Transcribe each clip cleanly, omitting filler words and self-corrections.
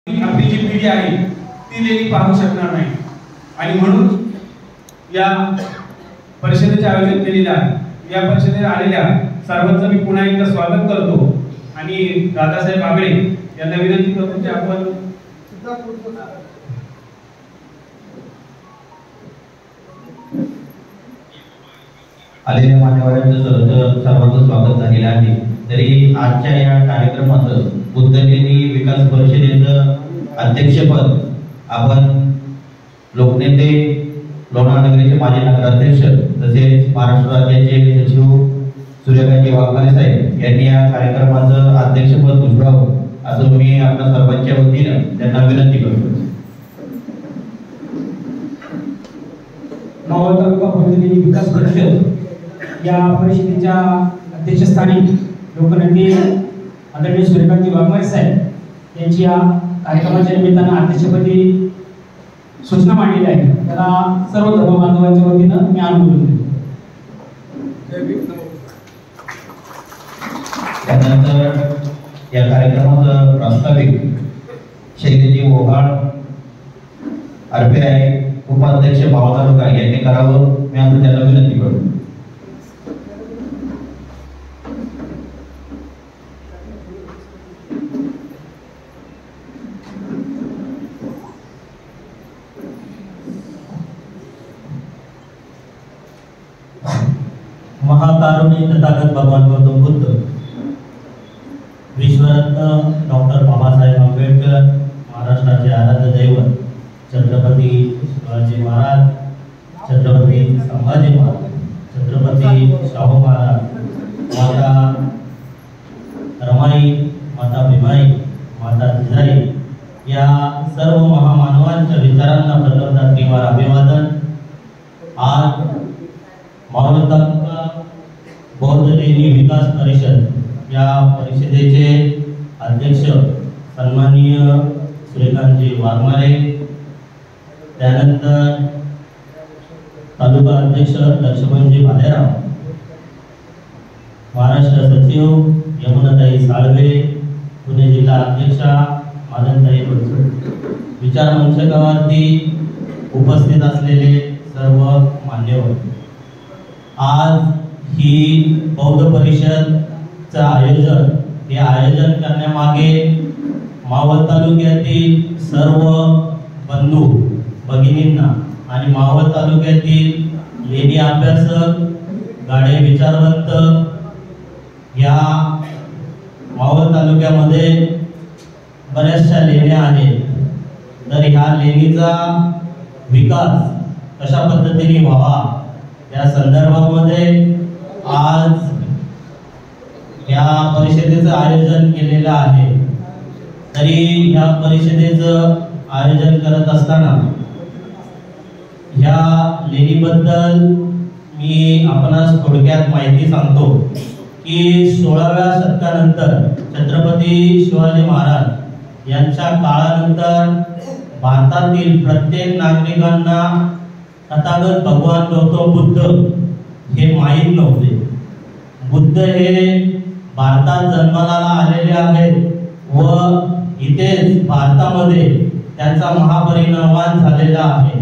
आपली जी पिढी आहे ती लेणी पाहू शकणार नाही आणि म्हणून या परिषदेचे आयोजन केलेले आहे। या परिषदेत आलेल्या सर्वांचं मी पुन्हा एकदा स्वागत करतो आणि दादासाहेब बागडे यांना विनंती करतो की आपण आलेल्या मान्यवरांचं सर्वांचं स्वागत झालेलं आहे। तरी आजच्या या कार्यक्रमात बुद्धलेणी विकास परिषदेचं अध्यक्षपद आपण लोकनेते लोणार नगरीचे माजी नगराध्यक्ष तसेच महाराष्ट्र राज्याचे सचिव सूर्यकांत वाघमारे साहेब यांनी या कार्यक्रमाचं अध्यक्षपद भूषवावं असं मी आपल्या सर्वांच्या वतीनं त्यांना विनंती करतो। मावळ तालुका बुद्धलेणी विकास परिषद या परिषदेच्या अध्यक्षस्थानी लोकनेते आदरणीय सूर्यकांत वाघमारे साहेब यांची या कार्यक्रमाच्या निमित्तानं अध्यक्षपदी सूचना मांडलेली आहे। त्याला सर्व धर्म बांधवांच्या वतीनं मी अनुमोदन देतो। त्यानंतर या कार्यक्रमाचं प्रास्ताविक शैलेजी ओहाळ आरपीआय उपाध्यक्ष मावळ तालुका यांनी करावं मी आता त्याला विनंती करतो। महाकारुणी तथागत भगवान गौतम बुद्ध, विश्वरत्न डॉक्टर बाबासाहेब आंबेडकर, महाराष्ट्राचे आराध्य दैवत छत्रपती शिवाजी महाराज, छत्रपती संभाजी महाराज, छत्रपती शाहू महाराज, माता रमाई, माता भीमाई, माता जिजाई या सर्व महामानवांच्या विचारांना प्रथमतः त्रिवार अभिवादन। आज मावळ तालुका बौद्ध लेणी विकास परिषद या परिषदेचे अध्यक्ष सन्माननीय सूर्यकांतजी वाघमारे, त्यानंतर तालुका अध्यक्ष लक्ष्मणजी भालेराव, महाराष्ट्र सचिव यमुनाताई साळवे, पुणे जिल्हा अध्यक्षा मादनताई विचार मंचकावरती उपस्थित असलेले सर्व मान्यवर, आज ही बौद्ध परिषदचं आयोजन हे आयोजन करण्यामागे मावळ तालुक्यातील सर्व बंधू भगिनींना आणि मावळ तालुक्यातील लेणी अभ्यासक, गाडे विचारवंत या मावळ तालुक्यामध्ये बऱ्याचशा लेण्या आहेत, तर ह्या लेणीचा विकास कशा पद्धतीने व्हावा या संदर्भामध्ये आज या परिषदेचं आयोजन केलेलं आहे। तरी या परिषदेचं आयोजन करत असताना ह्या लेणीबद्दल मी आपणास थोडक्यात माहिती सांगतो की 16व्या शतकानंतर छत्रपती शिवाजी महाराज यांच्या काळानंतर भारतातील प्रत्येक नागरिकांना तथागत भगवान गौतम बुद्ध हे माहीत नव्हते। बुद्ध हे भारतात जन्माला आलेले आहेत व इथेच भारतामध्ये त्यांचा महापरिनिर्वाण झालेला आहे।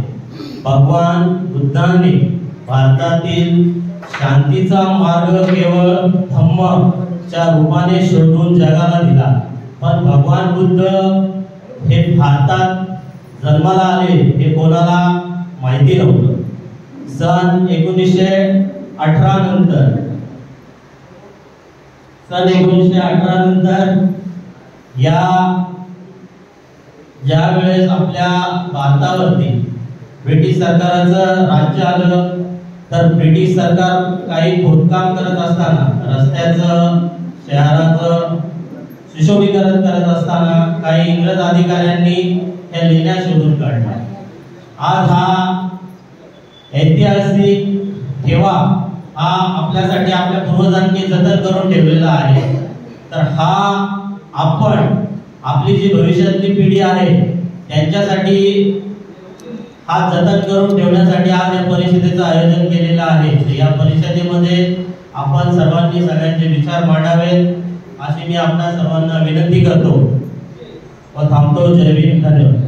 भगवान बुद्धाने भारतातील शांतीचा मार्ग केवळ धम्मच्या रूपाने शोधून जगाला दिला, पण भगवान बुद्ध हे भारतात जन्माला आले हे कोणाला माहिती नव्हतं। सन 1918 नंतर ज्या वेळेस आपल्या भारतावरती ब्रिटिश सरकाराचं राज्य आलं, तर ब्रिटिश सरकार काही खोदकाम करत असताना, रस्त्याचं शहराचं सुशोभीकरण करत असताना काही इंग्रज अधिकाऱ्यांनी ह्या लेण्या शोधून काढल्या। आज हा ऐतिहासिक ठेवा हा आपल्यासाठी आपल्या पूर्वजांनी जतन करून ठेवलेला आहे। तर हा आपण आपली जी भविष्यातली पिढी आहे त्यांच्यासाठी हा जतन करून ठेवण्यासाठी आज या परिषदेचं आयोजन केलेलं आहे। या परिषदेमध्ये आपण सर्वांनी सगळ्यांचे विचार मांडावेत अशी मी आपल्या सर्वांना विनंती करतो। व थांबतो. जय भीम. धन्यवाद.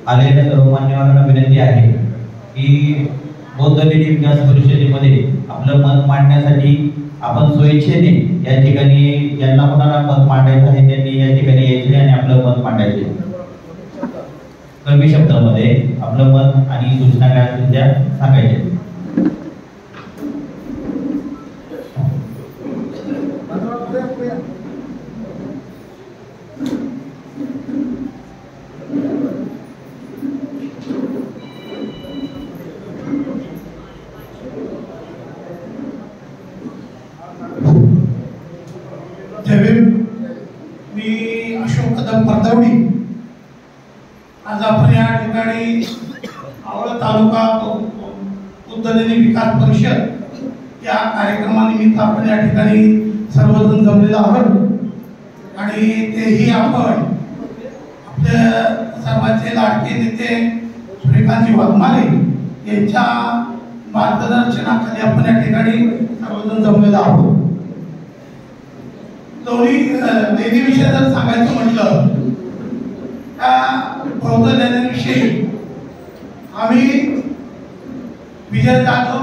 आलेल्या सर्व मान्यवरांना विनंती आहे की बौद्ध लेणी विकास परिषदेमध्ये आपलं मत मांडण्यासाठी आपण स्वेच्छेने या ठिकाणी ज्यांना कोणाला मत मांडायचं आहे त्यांनी या ठिकाणी यायचे आणि आपलं मत मांडायचे. कमी शब्दामध्ये आपलं मत आणि सूचना काय असतील त्या सांगायच्या. मी अशोक कदम परतवडी. आज आपण या ठिकाणी आवळा तालुका बुद्ध लेणी विकास परिषद या कार्यक्रमानिमित्त आपण या ठिकाणी सर्वजण जमलेलो आहोत आणि तेही आपण आपल्या सर्वांचे लाडके नेते सूर्यकांतजी वाघमारे यांच्या मार्गदर्शनाखाली आपण या ठिकाणी सर्वजण जमलेलो आहोत. लेणीविषयी जर सांगायचं म्हटलं त्या बौद्ध लेण्यांविषयी आम्ही विजय जाधव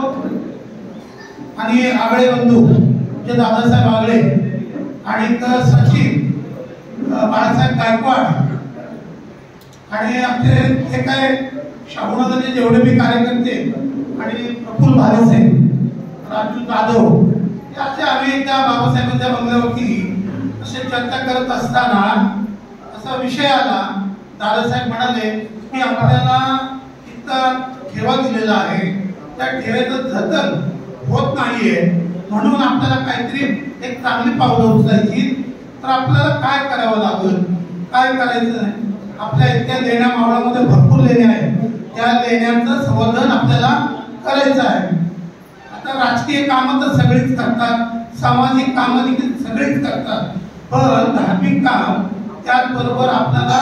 आणि आगळे बंधू म्हणजे दादासाहेब आगळे आणि सचिन बाळासाहेब गायकवाड आणि आमचे हे काय शाहूनगरचे जेवढे बी कार्यकर्ते आणि प्रफुल्ल भालेसे, राजू जाधव असे आम्ही त्या बाबासाहेबांच्या बंगल्यावरती असे चर्चा करत असताना असा विषय आला. दादासाहेब म्हणाले की आपल्याला इतका ठेवा दिलेला आहे, त्या ठेव्याचं जतन होत नाहीये, म्हणून आपल्याला काहीतरी एक चांगली पावलं उचलायची. तर आपल्याला काय करावं लागेल, काय करायचं नाही. आपल्या इतक्या लेण्या मावळामध्ये भरपूर लेण्या आहेत, त्या लेण्यांचं संवर्धन आपल्याला करायचं आहे. आता राजकीय कामं तर सगळीच करतात, सामाजिक कामं देखील सगळीच करतात, पण धार्मिक काम त्याचबरोबर आपल्याला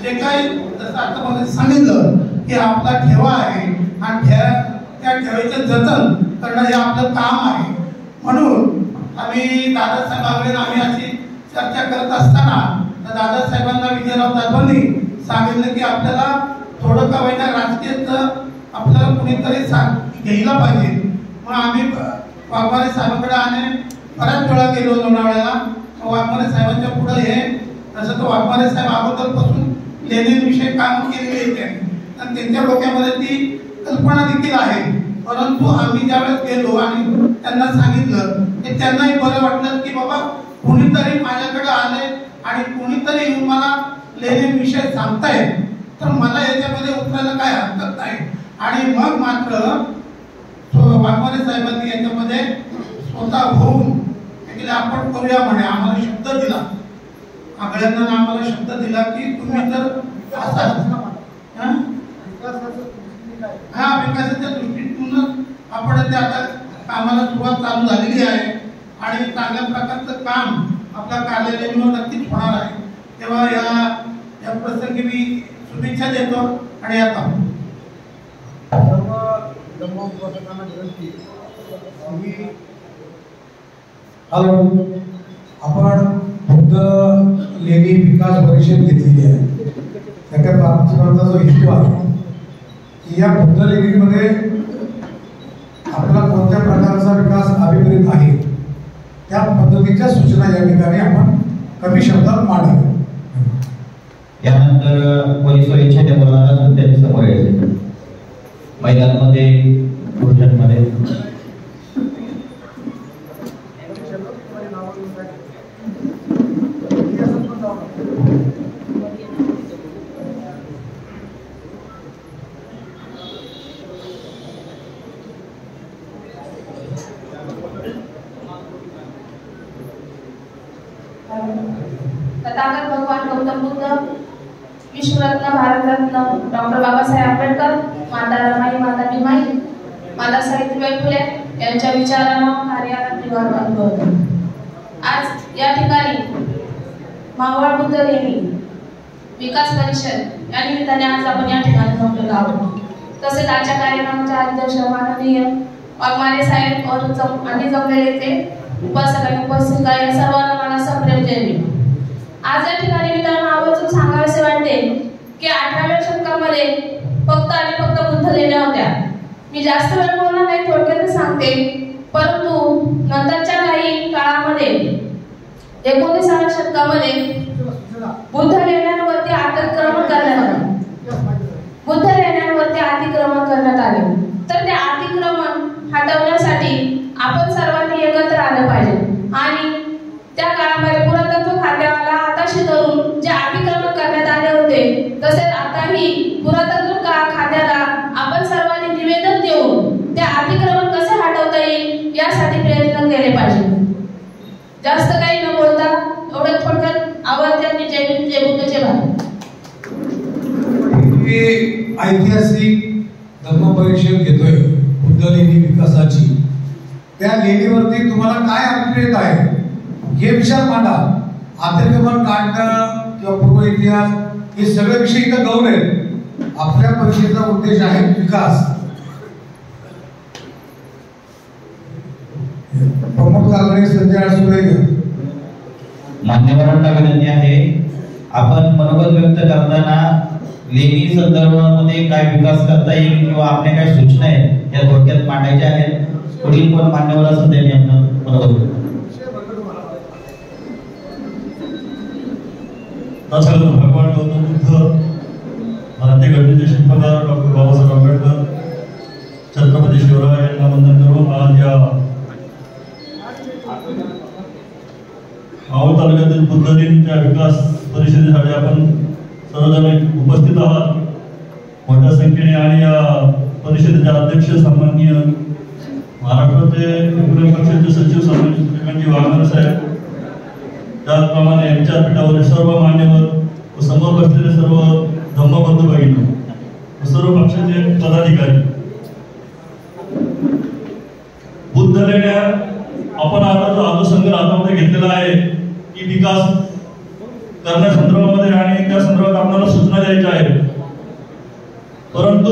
जे काही जसं आता मला सांगितलं की आपला ठेवा आहे आणि त्या ठेव्याचं जतन करणं हे आपलं काम आहे. म्हणून आम्ही दादासाहेब आगळे आम्ही अशी चर्चा करत असताना दादासाहेबांना विजयराव जाधवांनी सांगितलं की आपल्याला थोडं का होईना राजकीय आपल्याला कुणीतरी घ्यायला पाहिजे. मग आम्ही वाघमारे साहेबांकडे आणि बऱ्याच वेळा गेलो लोणावळ्याला. वाघमारे साहेबांच्या पुढे हे तसं तर वाघमारे साहेब अगोदरपासून लेण्यांविषयी काम केलेले आहेत आणि त्यांच्या डोक्यामध्ये ती कल्पना देखील आहे. परंतु आम्ही ज्यावेळेस गेलो आणि त्यांना सांगितलं की त्यांनाही बरं वाटलं की बाबा कुणीतरी माझ्याकडे आले आणि कुणीतरी येऊन मला लेण्यांविषयी सांगतायत, तर मला याच्यामध्ये उतरायला काय हरकत नाही. आणि मग मात्र वाघमारे साहेबांनी याच्यामध्ये स्वतः होऊन आपण करूया म्हणे. आम्हाला शब्द दिला, आगळ्यांना आम्हाला शब्द दिला की तुम्ही तर विकासाच्या दृष्टीतून आपण ते आता कामाला सुरुवात चालू झालेली आहे आणि चांगल्या प्रकारचं काम आपल्या कार्यालयावर नक्कीच होणार आहे. तेव्हा या प्रसंगी मी शुभेच्छा देतो आणि आता हॅलो, आपण बुद्ध लेणी विकास परिषद घेतलेली आहे. त्याच्या पाठीमागचा जो हेतू आहे की या बुद्ध लेणीमध्ये आपला कोणत्या प्रकारचा विकास अभिप्रेत आहे त्या पद्धतीच्या सूचना या ठिकाणी आपण कमी शब्दात मांडाव्या. यानंतर कोणी स्वइच्छेने बोलणार असेल त्यांनी समोर यायचे. मैदानामध्ये पुरुषांमध्ये तथागत भगवान गौतम बुद्ध, विश्वरत्न भारतरत्न डॉक्टर बाबासाहेब आंबेडकर, माता रमाई, माता भीमाई, माता सावित्रीबाई फुले यांच्या विचारांना कार्याला निवार बांधलं होतं. आज या ठिकाणी मावळ बुद्ध लेणी विकास परिषद या निमित्ताने आज आपण या ठिकाणी जमलेलो आहोत. तसेच आजच्या कार्यक्रमाच्या अध्यक्ष माननीय वाघमारे साहेब आणि जमलेले ते उपासक आणि उपस्थित या सर्वांना मनाचा प्रेम जय. आज या ठिकाणी मित्रांनो आवर्जून सांगावेसे वाटते की 18व्या शतकामध्ये फक्त आणि फक्त बुद्ध लेण्या होत्या. मी जास्त वेळ बोलणार नाही, थोडक्यात सांगते. परंतु नंतरच्या काही काळामध्ये 19व्या शतकामध्ये बुद्ध लेण्यांवरती अतिक्रमण करण्यात आले. बुद्ध लेण्यांवरती अतिक्रमण करण्यात आले. तर ते अतिक्रमण हटवण्यासाठी आपण सर्वांनी एकत्र आलं पाहिजे आणि त्या काळामध्ये पुरातत्व खात्याला हाताशी धरून जे अतिक्रमण करण्यात आले होते तसेच आताही पुरातत्व खात्याला आपण सर्वांनी निवेदन देऊन ते अतिक्रमण कसे हटवता येईल यासाठी प्रयत्न केले पाहिजे. जास्त काही न बोलता एवढं थोडक्यात आवाज त्यांनी जय भीम जय बुद्ध जय भारत. ऐतिहासिक धम्म परिषद घेतोय बुद्ध लेणी विकासाची. त्या लेणीवरती तुम्हाला काय अभिप्रेत आहे हे विचार मांडा. अतिक्रमण काढणं किंवा पूर्व इतिहास हे सगळे विषय इथं गौण आहेत. आपल्या परिषदेचा उद्देश आहे विकास. प्रमुख कालगडी संजय आडसुळे. मान्यवरांना विनंती आहे, आपण मनोगत व्यक्त करताना लेणी संदर्भामध्ये काय विकास करता येईल किंवा आपल्या काय सूचना आहेत या थोडक्यात मांडायच्या आहेत. पुढील पण मान्यवर असेल त्यांनी आपलं मनोगत. भगवान गौतम बुद्ध, भारतीय घटनेचे शिल्पकार डॉक्टर बाबासाहेब आंबेडकर, छत्रपती शिवराय यांना वंदन करून आज या मावळ तालुक्यातील बुद्ध लेणीच्या विकास परिषदेसाठी आपण सर्वजण उपस्थित आहात मोठ्या संख्येने. आणि या परिषदेचे अध्यक्ष सन्माननीय महाराष्ट्राचे विरोधी पक्षाचे सचिव सन्माननीय सूर्यकांतजी वाघमारे साहेब, त्याचप्रमाणे विचारपीठावरील सर्व मान्यवर व समोर बसलेले सर्व धम्मबंधू भगिनी व सर्व पक्षाचे पदाधिकारी. बुद्ध लेण्या आपण आता जो संघ हातामध्ये घेतलेला आहे की विकास करण्यासंदर्भामध्ये आणि त्या संदर्भात आपल्याला सूचना द्यायच्या आहेत. परंतु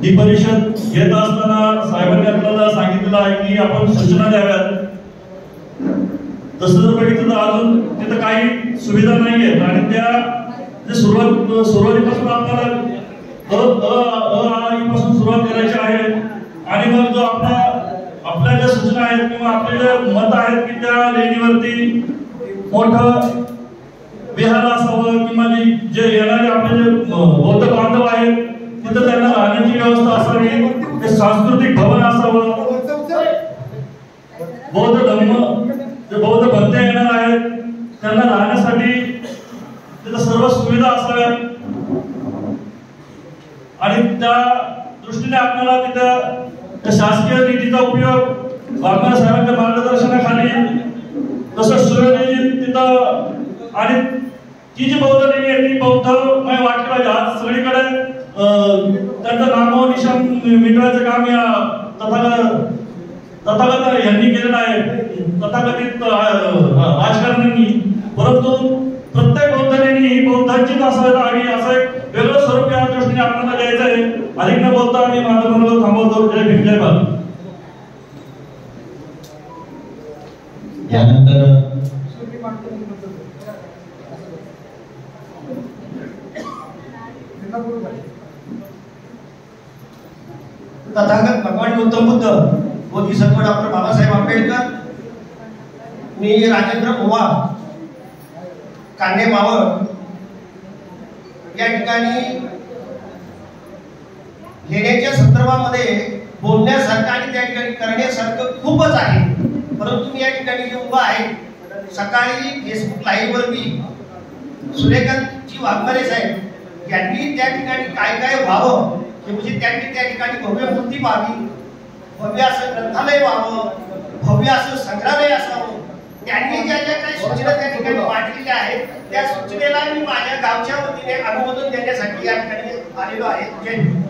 ही परिषद घेत असताना साहेबांनी आपल्याला सांगितलेलं आहे की आपण सूचना द्याव्यात. तसं जर बघितलं तर अजून तिथं काही सुविधा नाही आहेत आणि त्या सुरुवातीपासून आपल्याला पासून सुरुवात करायची आहे. आणि मग जो आपल्या ज्या सूचना आहेत किंवा आपले जे मत आहेत की त्या लेणीवरती मोठं विहार असावं किंवा जे येणारे आपले जे बौद्ध बांधव आहेत तिथं त्यांना राहण्याची व्यवस्था असावी, ते सांस्कृतिक भवन असावं, बौद्ध धम्म जे बौद्ध भंते येणार आहेत त्यांना राहण्यासाठी तिथं सर्व सुविधा असाव्यात. आणि त्या दृष्टीने आपल्याला तिथं शासकीय निधीचा उपयोग वाघमारे साहेबांच्या मार्गदर्शनाखाली तसंच सुरक्षित तिथं. आणि ती जी बौद्ध लेणी आहे ती बौद्धमय वाटली पाहिजे. आज सगळीकडे त्यांचं नामो निशाण मिटवायचं काम या तथागत यांनी केलेलं आहे, तथाकथित राजकारण्यांनी. परंतु प्रत्येक बौद्ध लेणी ही बौद्धांचीच असायला हवी असं एक वेगळं स्वरूप या दृष्टीने आपल्याला द्यायचं आहे. अधिक न बोलता मी माझं मनोगत थांबवतो. जय भीम जय भारत. यानंतर तथागत भगवान गौतम बुद्ध, बोधिसत्व डॉक्टर बाबासाहेब आंबेडकर, मी राजेंद्र ओवा, कांडे मावळ या ठिकाणी लेण्याच्या संदर्भामध्ये बोलण्यासारखं आणि त्या ठिकाणी करण्यासारखं खूपच आहे. परंतु मी या ठिकाणी जे उभा आहे, सकाळी फेसबुक लाईव्ह वरती सूर्यकांतजी वाघमारे साहेब यांनी त्या ठिकाणी काय काय व्हावं म्हणजे त्यांनी त्या ठिकाणी भव्य मूर्ती व्हावी, भव्य असं ग्रंथालय व्हावं, भव्य असं संग्रहालय असावं, त्यांनी ज्या ज्या काही सूचना त्या ठिकाणी मांडलेल्या आहेत त्या सूचनेला मी माझ्या गावच्या वतीने अनुमोदन देण्यासाठी या ठिकाणी आलेलो आहे. जय भीम.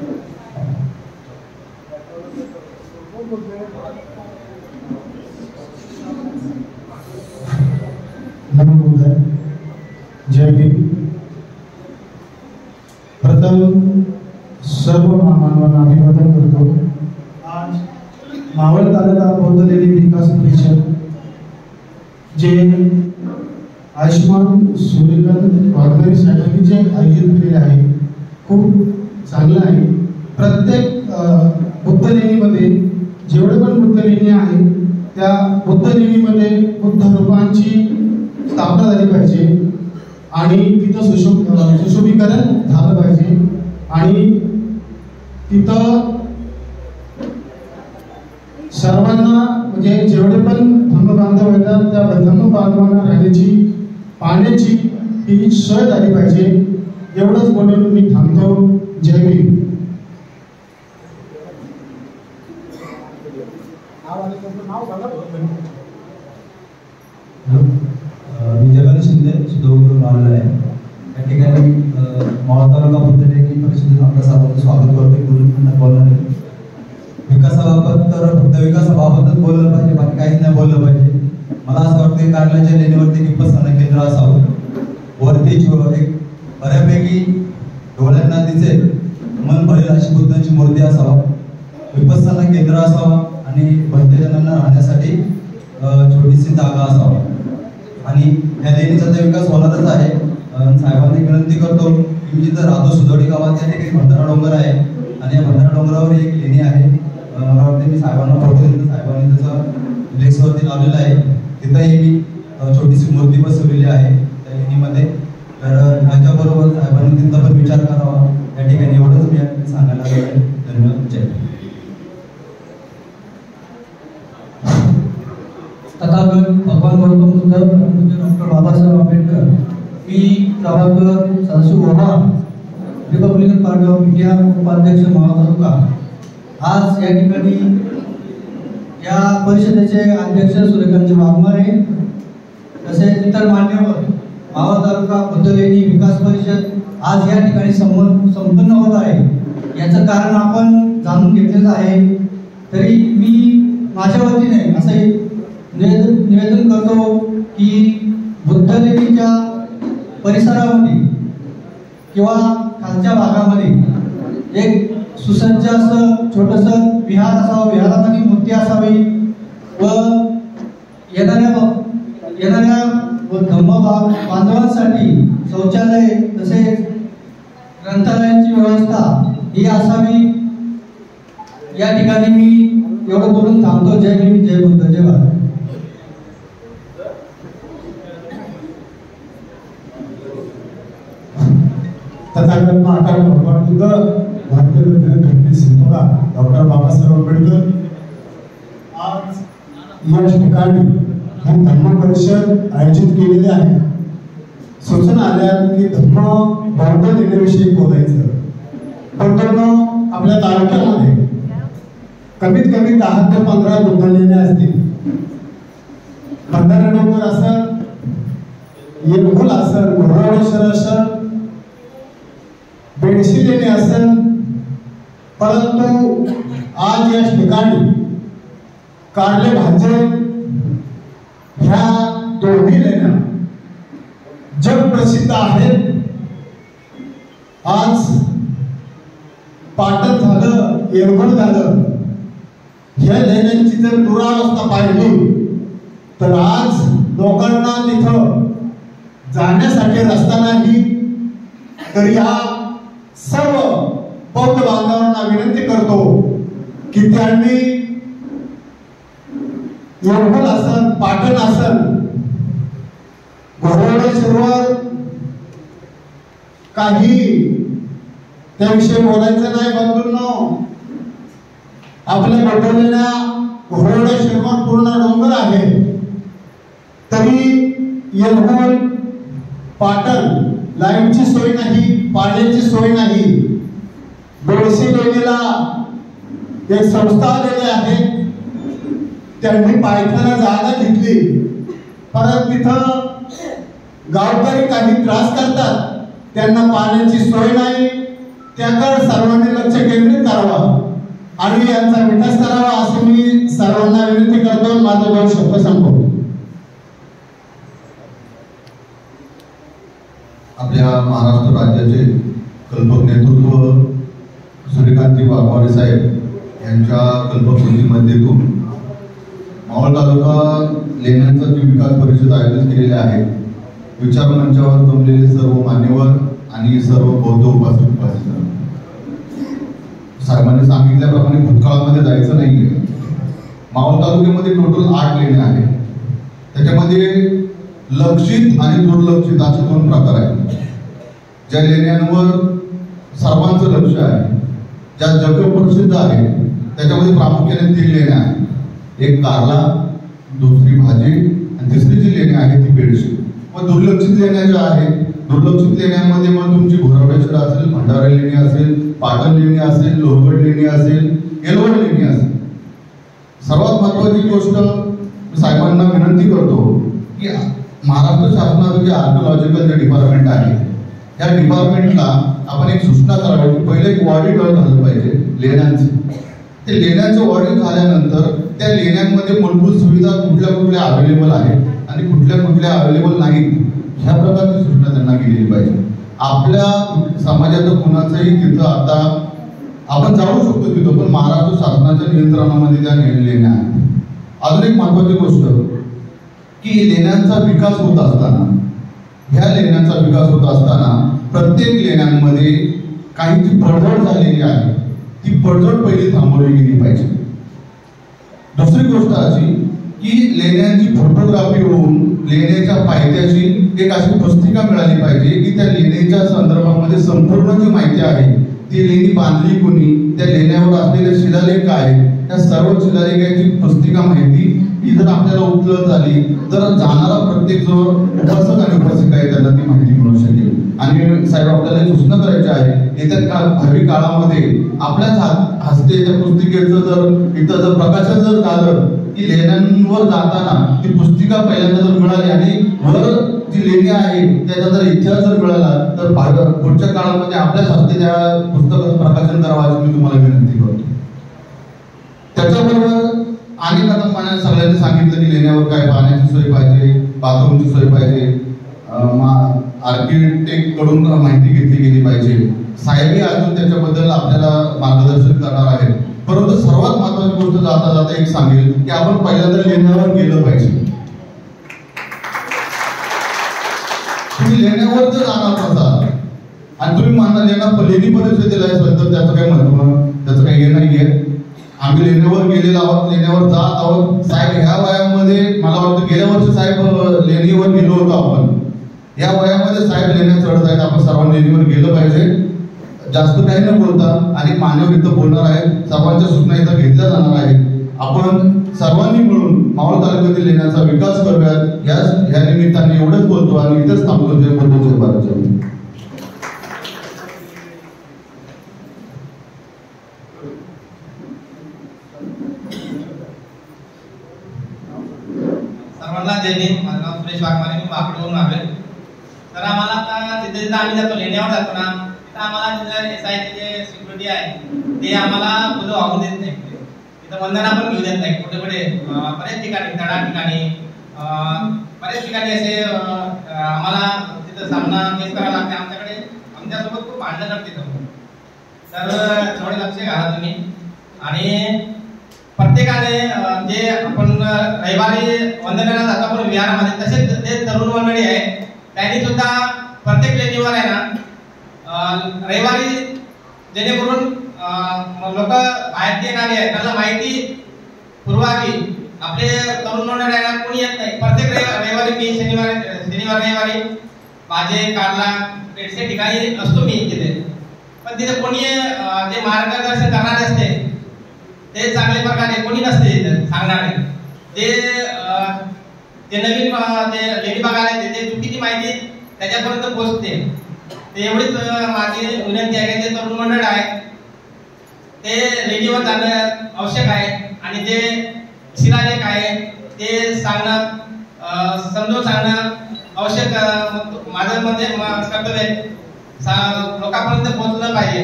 जय भीम. प्रथम सर्व आयुष्यमान सूर्यकांत वाघमारे साहेबांनी जे आयोजित केलेले आहे खूप चांगलं आहे. प्रत्येक बुद्ध लेणीमध्ये जेवढे पण बुद्ध लेणी आहे त्या बुद्ध लेणीमध्ये बुद्ध रूपांची स्थापना झाली पाहिजे आणि तिथं सुशोभीकरण झालं पाहिजे आणि तिथं सर्वांना म्हणजे जेवढे पण धर्मबांधव येतात त्या धर्मबांधवांना राहण्याची पाण्याची ही सोय झाली पाहिजे. एवढंच बोलून मी थांबतो. जय भीम. मी जगन शिंदे सुधोवरून आलेलो आहे. या ठिकाणी मावळ तालुका बुद्ध लेणी परिषदेत आपलं सर्वांचं स्वागत करतो. बोलणार विकासाबाबत तर फक्त विकासाबाबतच बोललं पाहिजे, बाकी काहीच नाही बोललं पाहिजे. मला असं वाटतं कार्यालयाच्या लेणीवरती विपස්සना केंद्र असावं. वरती एक बऱ्यापैकी डोळ्यांना दिसेल मन भरेल अशी बुद्धांची मूर्ती असावं, विपස්සना केंद्र असावं आणि भक्तजनांना राहण्यासाठी छोटीशी जागा असावा. आणि ह्या लेणीचा तर विकास होणारच आहे. साहेबांनी विनंती करतो की मी जिथं राहतो सुदोडी गावात त्या ठिकाणी भंडारा डोंगर आहे आणि या भंडारा डोंगरावर एक लेणी आहे. मला वाटतं मी साहेबांना फोटो दिला, साहेबांनी त्याचं फ्लेक्सवरती लावलेलं आहे. तिथंही मी छोटीशी मूर्ती बसवलेली आहे त्या लेणीमध्ये. तर माझ्याबरोबर साहेबांनी तिथं पण विचार करावा. या ठिकाणी एवढंच मी सांगायला लागेल. धन्यवाद. जय. तथागत भगवान गौतम बुद्ध डॉक्टर बाबासाहेब आंबेडकर मी प्रभाग सदस्य Goa Republican party of India उपाध्यक्ष मावळ तालुका. आज या ठिकाणी या परिषदेचे अध्यक्ष सूर्यकांत वाघमारे तसेच इतर मान्यवर मावळ तालुका बुद्ध लेणी विकास परिषद आज या ठिकाणी संपन्न होत आहे. याचं कारण आपण जाणून घेतलेलं आहे. तरी मी माझ्या वतीने असे निवेदन करतो की बुद्ध लेणीच्या परिसरामध्ये किंवा खालच्या भागामध्ये एक सुसज्ज असं छोटंसं विहार असावं, विहारामध्ये मूर्ती असावी व येणाऱ्या बांधवांसाठी शौचालय तसेच ग्रंथालयांची व्यवस्था ही असावी. या ठिकाणी मी एवढं बोलून थांबतो. जय भीम, जय बुद्ध, जय भारत. तथागत महाकाल भगवान बुद्ध भारतीय घटनेचे शिल्पकार डॉक्टर बाबासाहेब आंबेडकर आज या ठिकाणी धम्म परिषद आयोजित केलेली आहे. सूचना आल्या की धम्म बौद्ध लेण्याविषयी बोलायचं. पण आपल्या तालुक्यामध्ये कमीत कमी 10 ते 15 बुद्ध लेण्या असतील. भंडारा डोंगर असेल, येरगुल असेल, घोरवाडेश्वर असेल, बेडशी लेणी असेल. परंतु आज या ठिकाणी कारले भांजे ह्या दोन्ही लेण्या जग प्रसिद्ध आहेत. आज पाटण झालं, येरगुळ झालं, ह्या लेण्यांची जर दुरावस्था पाहिली तर आज लोकांना तिथं जाण्यासाठी रस्ता नाही. तर या सर्व बौद्ध बांधवांना विनंती करतो की त्यांनी येरगुळ असेल, पाटण असेल, घोरवाडेश्वरवर काही त्याविषयी बोलायचं नाही. बंधूंनो, आपल्या बदललेल्या घोरवाडेश्वरवर पूर्ण डोंगर आहे. तरी येरगुळ, पाटण लाईटची सोय नाही, पाण्याची सोय नाही. बेडशी लेणीला एक संस्था आलेली आहे. त्यांनी पायथ्याला जागा घेतली, परत तिथं गावकरी काही त्रास करतात, त्यांना पाण्याची सोय नाही. त्याकडे सर्वांनी लक्ष केंद्रित करावं आणि यांचा विकास करावा असे मी सर्वांना विनंती करतो. माझा 2 शब्द संपवतो. आपल्या महाराष्ट्र राज्याचे कल्पक नेतृत्व सूर्यकांत वाघमारे साहेब यांच्या कल्पक बुद्धीमध्येतून मावळ तालुका लेण्यांचा जी विकास परिषद आयोजित केलेली आहे विचार मंचावर जमलेले सर्व मान्यवर आणि सर्व बौद्ध उपासक उपासिका, साहेबांनी सांगितल्याप्रमाणे भूतकाळामध्ये जायचं नाहीये. मावळ तालुक्यामध्ये टोटल 8 लेण्या आहेत. त्याच्यामध्ये लक्षित आणि दुर्लक्षित असे 2 प्रकार आहेत. ज्या लेण्यांवर सर्वांचं लक्ष आहे, ज्या जगप्रसिद्ध आहेत, त्याच्यामध्ये प्रामुख्याने 3 लेण्या आहेत. एक कारला, दुसरी भाजी आणि तिसरी जी लेणी आहे ती बेडशी. मग दुर्लक्षित लेण्या ज्या आहेत, दुर्लक्षित लेण्यांमध्ये मग तुमची घोरावडेश्वर असेल, भंडारा लेणी असेल, पाटण लेणी असेल, लोहगड लेणी असेल, येलवड लेणी असेल. सर्वात महत्वाची गोष्ट मी साहेबांना विनंती करतो की महाराष्ट्र शासनाचं जे आर्किओलॉजिकल जे डिपार्टमेंट आहे, या डिपार्टमेंटला आपण एक सूचना करावी की पहिले एक ऑडिट झालं पाहिजे लेण्यांचं. ते लेण्यांचं ऑडिट झाल्यानंतर त्या लेण्यांमध्ये मूलभूत सुविधा कुठल्या कुठल्या अवेलेबल आहेत आणि कुठल्या कुठल्या अवेलेबल नाहीत, ह्या प्रकारची सूचना त्यांना केलेली पाहिजे. आपल्या समाजाचं कुणाचंही तिथं आता आपण जाऊ शकतो तिथं, पण महाराष्ट्र शासनाच्या नियंत्रणामध्ये त्या लेण्या आहेत. अजून एक महत्वाची गोष्ट की लेण्यांचा विकास होत असताना, ह्या लेण्यांचा विकास होत असताना प्रत्येक लेण्यांमध्ये काही जी पडझड झालेली आहे ती पडझड पहिली थांबवली गेली पाहिजे. दुसरी गोष्ट अशी की लेण्यांची फोटोग्राफी होऊन लेण्याच्या पायथ्याची एक अशी पुस्तिका मिळाली पाहिजे की त्या लेण्याच्या संदर्भामध्ये संपूर्ण जी माहिती आहे, ती लेणी बांधली कोणी, त्या लेण्यावर असलेले शिलालेख काय, त्या सर्व शिलालेखाची पुस्तिका माहिती ही जर आपल्याला उपलब्ध झाली तर जाणारा प्रत्येक जो उपासक आणि उपासिका आहे त्यांना ती माहिती मिळू शकेल. आणि साहेब आपल्याला सूचना करायची आहे, येत्या भावी काळामध्ये आपल्याच हस्ते त्या पुस्तिकेचं जर इथं जर प्रकाशन जर झालं की लेण्यांवर जाताना ती पुस्तिका पहिल्यांदा जर मिळाली आणि वर जी लेणी आहे त्याचा जर इतिहास जर मिळाला तर पुढच्या काळामध्ये आपल्याच हस्ते त्या पुस्तकाचं प्रकाशन करावं अशी मी तुम्हाला विनंती करतो. त्याच्याबरोबर आणि आता पाण्यात सगळ्यांनी सांगितलं की लेण्यावर काय पाण्याची सोय पाहिजे, बाथरूमची सोय पाहिजे, आर्किटेक्ट कडून माहिती घेतली गेली पाहिजे. साहेबही अजून त्याच्याबद्दल आपल्याला मार्गदर्शन करणार आहेत. परंतु सर्वात महत्वाची गोष्ट जाता जाता एक सांगेल की आपण पहिल्यांदा लेण्यावर गेलं पाहिजे. तुम्ही लेण्यावर जर जाणार नसाल आणि तुम्ही म्हणता लेणी परिस्थितीला असेल तर त्याचं काय महत्व, त्याचं काही हे नाहीये. आम्ही लेण्यावर गेलेलो आहोत, लेण्यावर जात आहोत. साहेब ह्या वयामध्ये मला वाटतं गेल्या वर्षी साहेब लेणीवर गेलो होतो आपण. या वयामध्ये साहेब लेण्या चढत आहेत, आपण सर्वांनी लेणीवर गेलं पाहिजे. जास्त काही न बोलता आणि मान्यवर इथं बोलणार आहेत, सर्वांच्या सूचना इथं घेतल्या जाणार आहेत. आपण सर्वांनी मिळून मावळ तालुक्यातील लेण्याचा विकास करूयात. या निमित्ताने एवढंच बोलतो आणि इथंच थांबतो. जय बोलतो, जय भारत, जय. सर्वांना जय भीम. माझं नाव सुरेश वाघमारे, मी वाकडवरून आलोय. तर आम्हाला आता जिथे जिथे आम्ही जातो लेण्यावर जातो ना, तिथं आम्हाला तिथं SI जे सिक्युरिटी आहे ते आम्हाला पुढे वाहून देत नाही. तिथं वंदना पण घेऊ देत नाही. कुठे कुठे बरेच ठिकाणी, तडा ठिकाणी बरेच ठिकाणी असे आम्हाला तिथं सामना फेस करावा लागते. आमच्यासोबत खूप भांडणं करते तिथं. तर थोडे लक्ष घाला तुम्ही. आणि प्रत्येकाने जे आपण रविवारी वंदनेला जातो आपण विहारामध्ये, तसेच जे तरुण मंडळी आहे त्यांनी सुद्धा प्रत्येक लेणीवर आहे ना रविवारी, जेणेकरून लोक बाहेर येणारे आहेत त्यांना माहिती पुरवावी. आपले तरुण मंडळी आहे ना कोणी येत नाही. प्रत्येक रविवारी मी शनिवार रविवारी माझे कारला पेठचे ठिकाणी असतो मी तिथे. पण तिथे कोणी जे मार्गदर्शन करणारे असते ते चांगल्या प्रकारे कोणी नसते सांगणारे. ते नवीन जे लेणी बघायला ते चुकीची माहिती त्याच्यापर्यंत पोहोचते. ते एवढीच माझी विनंती आहे की जे तरुण मंडळ आहे ते लेणीवर जाणं आवश्यक आहे. आणि जे शिलालेख आहे ते सांगणं, समजून सांगणं आवश्यक माझं म्हणजे कर्तव्य आहे. लोकांपर्यंत पोहोचलं पाहिजे.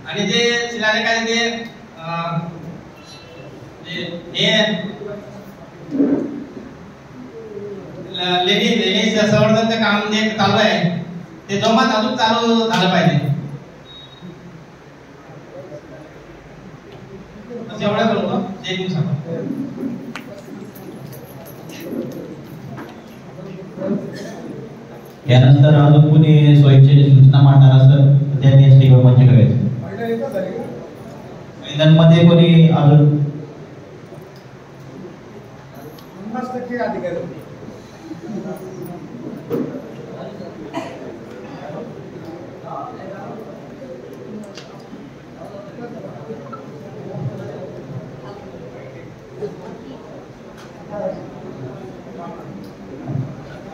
आणि जे शिलालेख आहे ते लेणी संवर्धनाचं काम जे चालू आहे ते जोमात अजून चालू झालं पाहिजे. एवढं बोलतो. जय भीम. यानंतर अजून कोणी स्वयंसेची सूचना मांडणार असेल तर त्यांनी या स्टेजवर मंच करायचं. महिलांमध्ये कोणी अजून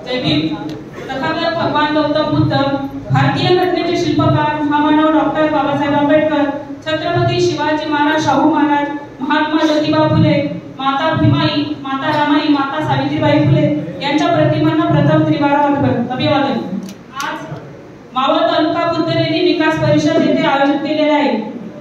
जय भीम. तथागत भगवान गौतम बुद्ध, भारतीय घटनेचे शिल्पकार महामानव डॉक्टर बाबासाहेब आंबेडकर, छत्रपती शिवाजी महाराज, शाहू महाराज, महात्मा ज्योतिबा फुले, माता भीमाई, माता रामाई, माता सावित्रीबाई फुले यांच्या प्रतिमांना प्रथम त्रिवार अभिवादन. आज मावळ तालुका बुद्धलेणी विकास परिषद येथे आयोजित केलेले आहे.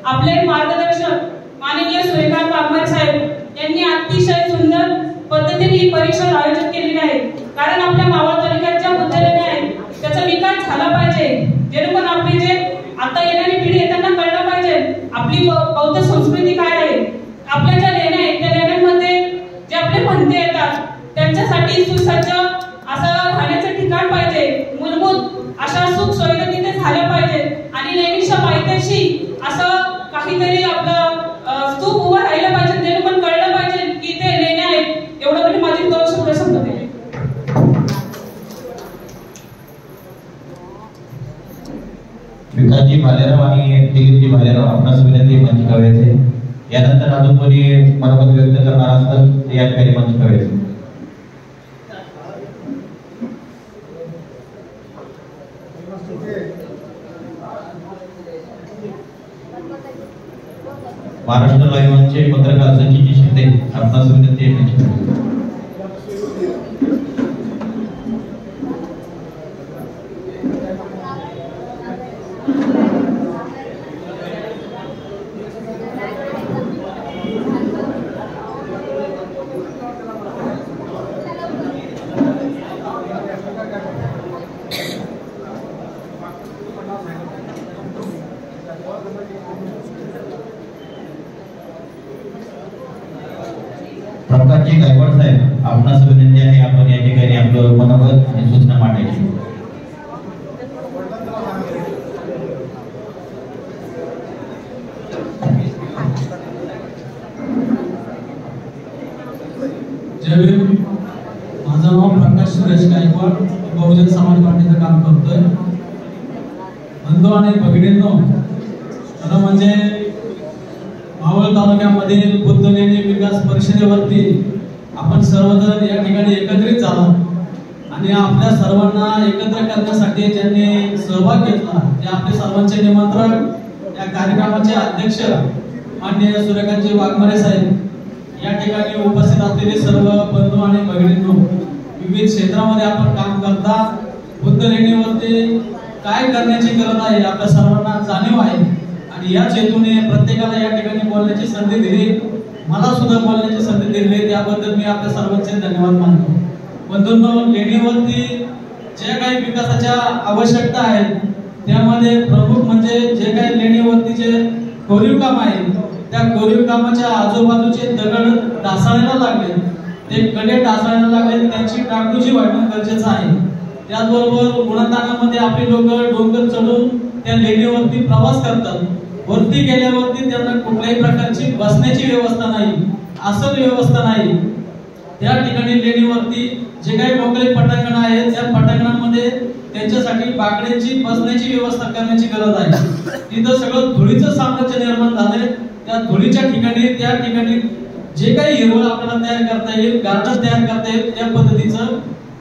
आपले मार्गदर्शक माननीय सूर्यकांत वाघमारे साहेब यांनी अतिशय सुंदर पद्धतीने ही परिषद आयोजित केलेली आहे. कारण आपल्या मावळ तालुक्यात ज्या बुद्धलेण्या आहेत त्याचा विकास झाला पाहिजे, जेणेकरून आपली जे आता येणारी पिढी आहे त्यांना कळलं पाहिजे आपली बौद्ध संस्कृती काय आहे. आपल्या ज्या लेण्या आहेत त्या लेण्यांमध्ये जे आपले पंथी येतात त्यांच्यासाठी सुसज्ज असं राहण्याचं ठिकाण पाहिजे, मूलभूत अशा सुख सोयी तिथे झाल्या पाहिजे आणि लेणीच्या पायथ्याशी असं काहीतरी आपलं स्तूप उभं राहिलं पाहिजे, जेणेकरून कळलं पाहिजे की ते लेण्या आहेत. एवढं म्हणजे माझी 2 शब्द संपते. विकासजी भालेराव आणि दिलीपजी भालेराव आपणास विनंती मंच करायचे. यानंतर अजून कोणी मनोगत व्यक्त करणार असतं तर या ठिकाणी मंच करायचे. महाराष्ट्र लाईव्ह मंचचे पत्रकार संचित शिंदे आपणास विनंती आहे मंच करायचे. प्रकाशजी गायकवाड साहेब आपणास विनंती आहे आपण या ठिकाणी आपलं मनोगत आणि सूचना मांडायची. जय भीम. माझं नाव प्रकाश सुरेश गायकवाड, बहुजन समाज पार्टीचं काम करतोय. बंधू आणि भगिनींनो, खरं म्हणजे मावळ तालुक्यामधील बुद्धलेणी विकास परिषदेवरती आपण सर्वजण या ठिकाणी एकत्रित झालो आणि आपल्या सर्वांना एकत्र करण्यासाठी ज्यांनी सहभाग घेतला ते आपले सर्वांचे निमंत्रक या कार्यक्रमाचे अध्यक्ष माननीय सूर्यकांतजी वाघमारे साहेब, या ठिकाणी उपस्थित असलेले सर्व बंधू आणि भगिनींनो, विविध क्षेत्रामध्ये आपण काम करता. बुद्धलेणीवरती काय करण्याची गरज आहे आपल्या सर्वांना जाणीव आहे आणि याच हेतूने प्रत्येकाला या ठिकाणी बोलण्याची संधी दिली, मला सुद्धा बोलण्याची संधी दिली, त्याबद्दल मी आपल्या सर्वांचे धन्यवाद मानतो. बंधूंनो, लेणीवरती जे काही विकासाच्या आवश्यकता आहेत त्यामध्ये प्रमुख म्हणजे जे काही लेणीवरती जे कोरीव काम आहे त्या कोरीव कामाच्या आजूबाजूचे दगड ढासळायला लागले, ते कडे ढासळायला लागले, त्यांची डागडुजी वाढणं गरजेचं आहे. त्याचबरोबर उन्हातान्हामध्ये आपली लोक डोंगर चढून त्या लेणीवरती प्रवास करतात. वरती गेल्यावरती त्यांना कुठल्याही प्रकारची बसण्याची व्यवस्था नाही, आसन व्यवस्था नाही. त्या ठिकाणी लेणीवरती जे काही मोकळे पटांगण आहेत त्या पटांगणामध्ये त्यांच्यासाठी बाकड्यांची बसण्याची व्यवस्था करण्याची गरज आहे. तिथं सगळं धुळीचं साम्राज्य निर्माण झालंय. त्या धुळीच्या ठिकाणी त्या ठिकाणी जे काही हिरवळ आपल्याला तयार करता येईल, गार्डन तयार करता येईल, त्या पद्धतीचं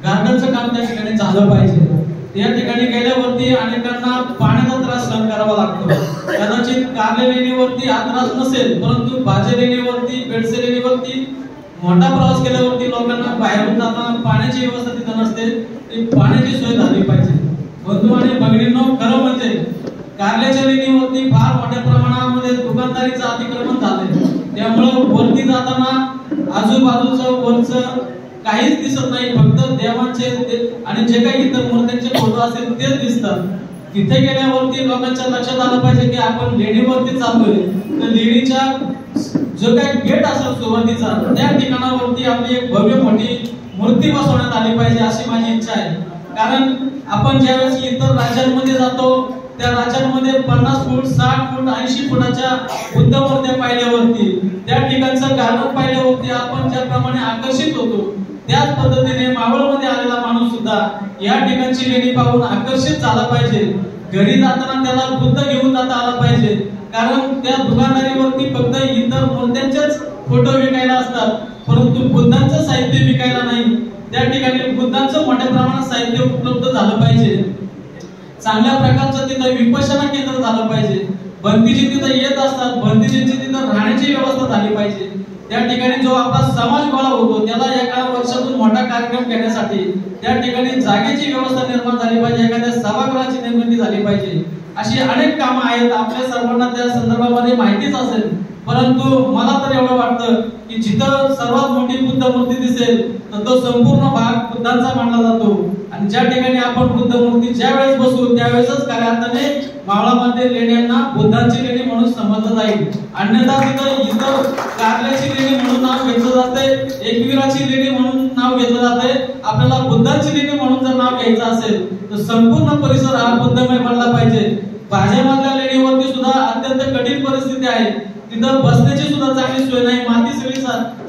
गार्डनचं काम त्या ठिकाणी झालं पाहिजे. त्या ठिकाणी गेल्यावरती अनेकांना पाण्याचा त्रास सहन करावा लागतो. कदाचित कारले लेणीवरती हा त्रास नसेल, परंतु भाजे लेणीवरती, बेडसे लेणीवरती मोठा प्रवास केल्यावरती लोकांना बाहेरून जाताना पाण्याची व्यवस्था तिथं नसते, ती पाण्याची सोय झाली पाहिजे. बंधू आणि भगिनींनो, खरं म्हणजे कारल्याच्या लेणीवरती फार मोठ्या प्रमाणामध्ये दुकानदारीचं अतिक्रमण झालंय. त्यामुळं वरती जाताना आजूबाजूचं वरचं काहीच दिसत नाही, फक्त देवांचे आणि जे काही इतर मूर्त्यांचे फोटो असतील तेच दिसतात. तिथे गेल्यावरती लोकांच्या लक्षात आलं पाहिजे की आपण लेणीवरती चाललोय, तर लेणीच्या जो काही गेट असेल सुरुवातीचा त्या ठिकाणावरती आपली एक भव्य मोठी मूर्ती बसवण्यात आली पाहिजे अशी माझी इच्छा आहे. कारण आपण ज्यावेळेस इतर राज्यांमध्ये जातो त्या राज्यांमध्ये 50 फूट 60 फूट 80 फुटाच्या बुद्ध मूर्त्या पाहिल्यावरती त्या ठिकाणचं गार्डन पाहिल्यावरती आपण ज्याप्रमाणे आकर्षित होतो त्याच पद्धतीने मावळमध्ये आलेला माणूस सुद्धा या ठिकाणची लेणी पाहून आकर्षित झाला पाहिजे. घरी जाताना त्याला बुद्ध घेऊन जाता आला पाहिजे, कारण त्या दुकानदारीवरती फक्त इतर मूर्त्यांचेच फोटो विकायला असतात परंतु बुद्धांचं साहित्य विकायला नाही. त्या ठिकाणी बुद्धांचं मोठ्या प्रमाणात साहित्य उपलब्ध झालं पाहिजे. चांगल्या प्रकारचं तिथं विपश्यना केंद्र झालं पाहिजे. बंदीजी तिथं येत असतात, बंदीजींची तिथं राहण्याची व्यवस्था झाली पाहिजे. त्या ठिकाणी जो आपला समाज गोळा होतो त्याला एका वर्षातून मोठा कार्यक्रम घेण्यासाठी त्या ठिकाणी जागेची व्यवस्था निर्माण झाली पाहिजे, एखाद्या सभागृहाची निर्मिती झाली पाहिजे. अशी अनेक कामं आहेत, आपल्या सर्वांना त्या संदर्भामध्ये माहितीच असेल. परंतु मला तर एवढं वाटतं की जिथं सर्वात मोठी बुद्ध मूर्ती दिसेल तर तो संपूर्ण भाग बुद्धांचा मानला जातो आणि ज्या ठिकाणी आपण बुद्ध मूर्ती ज्या वेळेस बसू त्यावेळेसच खऱ्या अर्थाने मावळामध्ये लेण्यांना बुद्धांची लेणी म्हणून समजलं जाईल. अन्यथा तिथं इतर कारल्याची लेणी म्हणून नाव घेतलं जाते, एकविराची लेणी म्हणून नाव घेतलं जाते. आपल्याला बुद्धांची लेणी म्हणून जर नाव घ्यायचं असेल तर संपूर्ण परिसर हा बुद्धमय बनला पाहिजे. भाज्यामधल्या लेणीवरती सुद्धा अत्यंत कठीण परिस्थिती आहे, तिथं बसण्याची सुद्धा चांगली सोय नाही, माती सगळी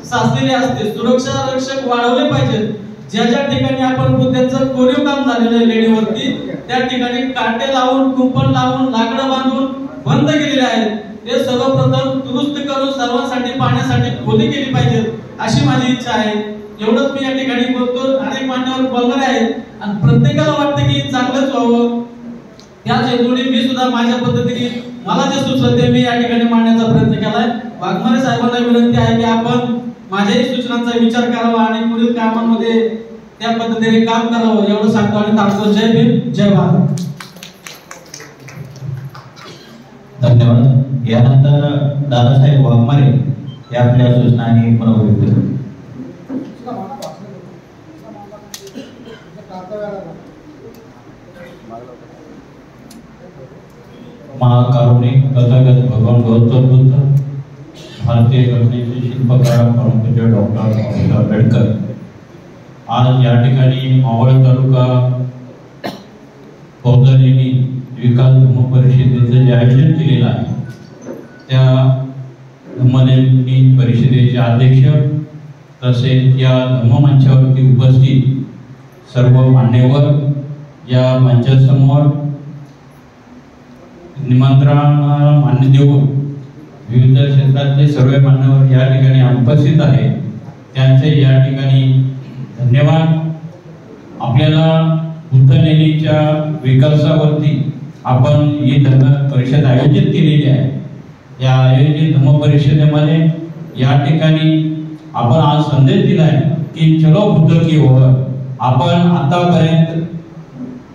साचलेली असते. सुरक्षा रक्षक वाढवले पाहिजेत. ज्या ज्या ठिकाणी आपण बुद्धांचं कोरीव काम झालेलं आहे लेणीवरती त्या ठिकाणी काटे लावून कुंपण लावून लाकडं बांधून बंद केलेले आहेत, ते सर्वप्रथम दुरुस्त करून सर्वांसाठी पाण्यासाठी खोली केली पाहिजे अशी माझी इच्छा आहे. एवढंच मी या ठिकाणी बोलतो. अनेक मान्यवर बोलणारे आहेत आणि प्रत्येकाला वाटतं की चांगलंच व्हावं. त्याच हेतूने मी सुद्धा माझ्या पद्धतीने मला जे सुचलं ते मी या ठिकाणी मांडण्याचा प्रयत्न केलाय. वाघमारे साहेबांना विनंती आहे की आपण माझ्याही सूचनांचा विचार करावा आणि पुढील कामांमध्ये त्या पद्धतीने काम करावं एवढं सांगतो आणि थांबतो. जय भीम, जय भारत. धन्यवाद. यानंतर दादासाहेब वाघमारे या आपल्या सूचना आणि मनोव्यक्त. महाकारुणिक तथागत भगवान गौतम बुद्ध भारतीय घटनेचे शिल्पकार परमपूज्य डॉक्टर बाबासाहेब आंबेडकर आज या ठिकाणी मावळ तालुका बौद्ध लेणी विकास धम्म परिषदेचं जे आयोजन केलेलं आहे त्या धम्मलेणी परिषदेचे अध्यक्ष तसेच या धम्ममंचावरती उपस्थित सर्व मान्यवर या मंचासमोर निमंत्रण मान्य देऊन विविध क्षेत्रातले सर्व मान्यवर या ठिकाणी उपस्थित आहेत त्यांचे या ठिकाणी धन्यवाद. आपल्याला बुद्ध लेणीच्या विकासावरती आपण ही धम्म परिषद आयोजित केलेली आहे. या आयोजित धम्म परिषदेमध्ये या ठिकाणी आपण आज संदेश दिलाय की चलो बुद्ध की ओर. आपण आतापर्यंत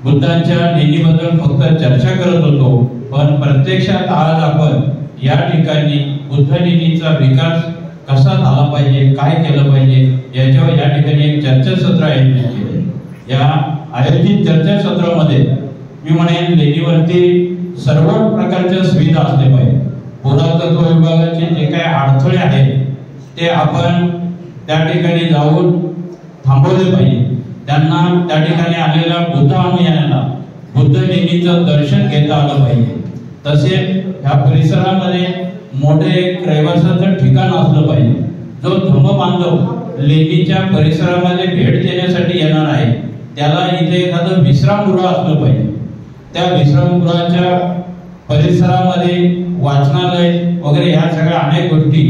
बुद्धांच्या लेणीबद्दल फक्त चर्चा करत होतो, पण प्रत्यक्षात आज आपण या ठिकाणी बुद्ध लेणीचा विकास कसा झाला पाहिजे, काय केलं पाहिजे याच्यावर या ठिकाणी एक चर्चासत्र आयोजित केले. या आयोजित चर्चासत्रामध्ये मी म्हणेन लेणीवरती सर्व प्रकारच्या सुविधा असल्या पाहिजे. पुरातत्व विभागाचे जे काही अडथळे आहेत ते आपण त्या ठिकाणी जाऊन थांबवले पाहिजे. त्यांना त्या ठिकाणी आलेल्या बुद्ध अनुयायांना बुद्ध लेणीचं दर्शन घेता आलं पाहिजे. तसेच ह्या परिसरामध्ये मोठे एक रहिवासाचं ठिकाण असलं पाहिजे. जो धम्मबांधव लेणीच्या परिसरामध्ये भेट देण्यासाठी येणार आहे त्याला इथे एखादं विश्रामगृह असलं पाहिजे. त्या विश्रामगृहाच्या परिसरामध्ये वाचनालय वगैरे ह्या सगळ्या अनेक गोष्टी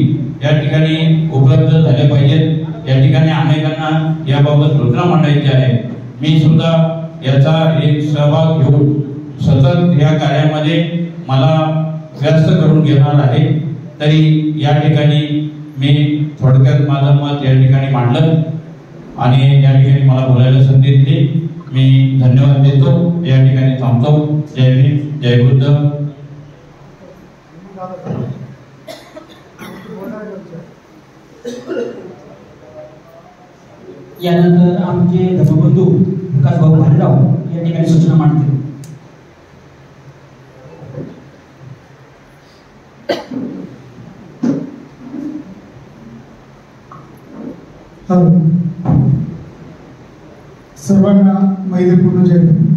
या ठिकाणी उपलब्ध झाल्या पाहिजेत. या ठिकाणी अनेकांना याबाबत सूचना मांडायची आहे. मी सुद्धा याचा एक सहभाग घेऊन सतत या कार्यामध्ये मला व्यस्त करून घेणार आहे. तरी या ठिकाणी मी थोडक्यात माझं मत या ठिकाणी मांडलं आणि या ठिकाणी मला बोलायला संधी दिली. मी धन्यवाद देतो. या ठिकाणी थांबतो. जय भीम, जय बुद्ध. यानंतर आमचे धर्मबंधू विकास भाऊ भालेराव या ठिकाणी सूचना मांडतील. सर्वांना मैत्रीपूर्ण जय भीम.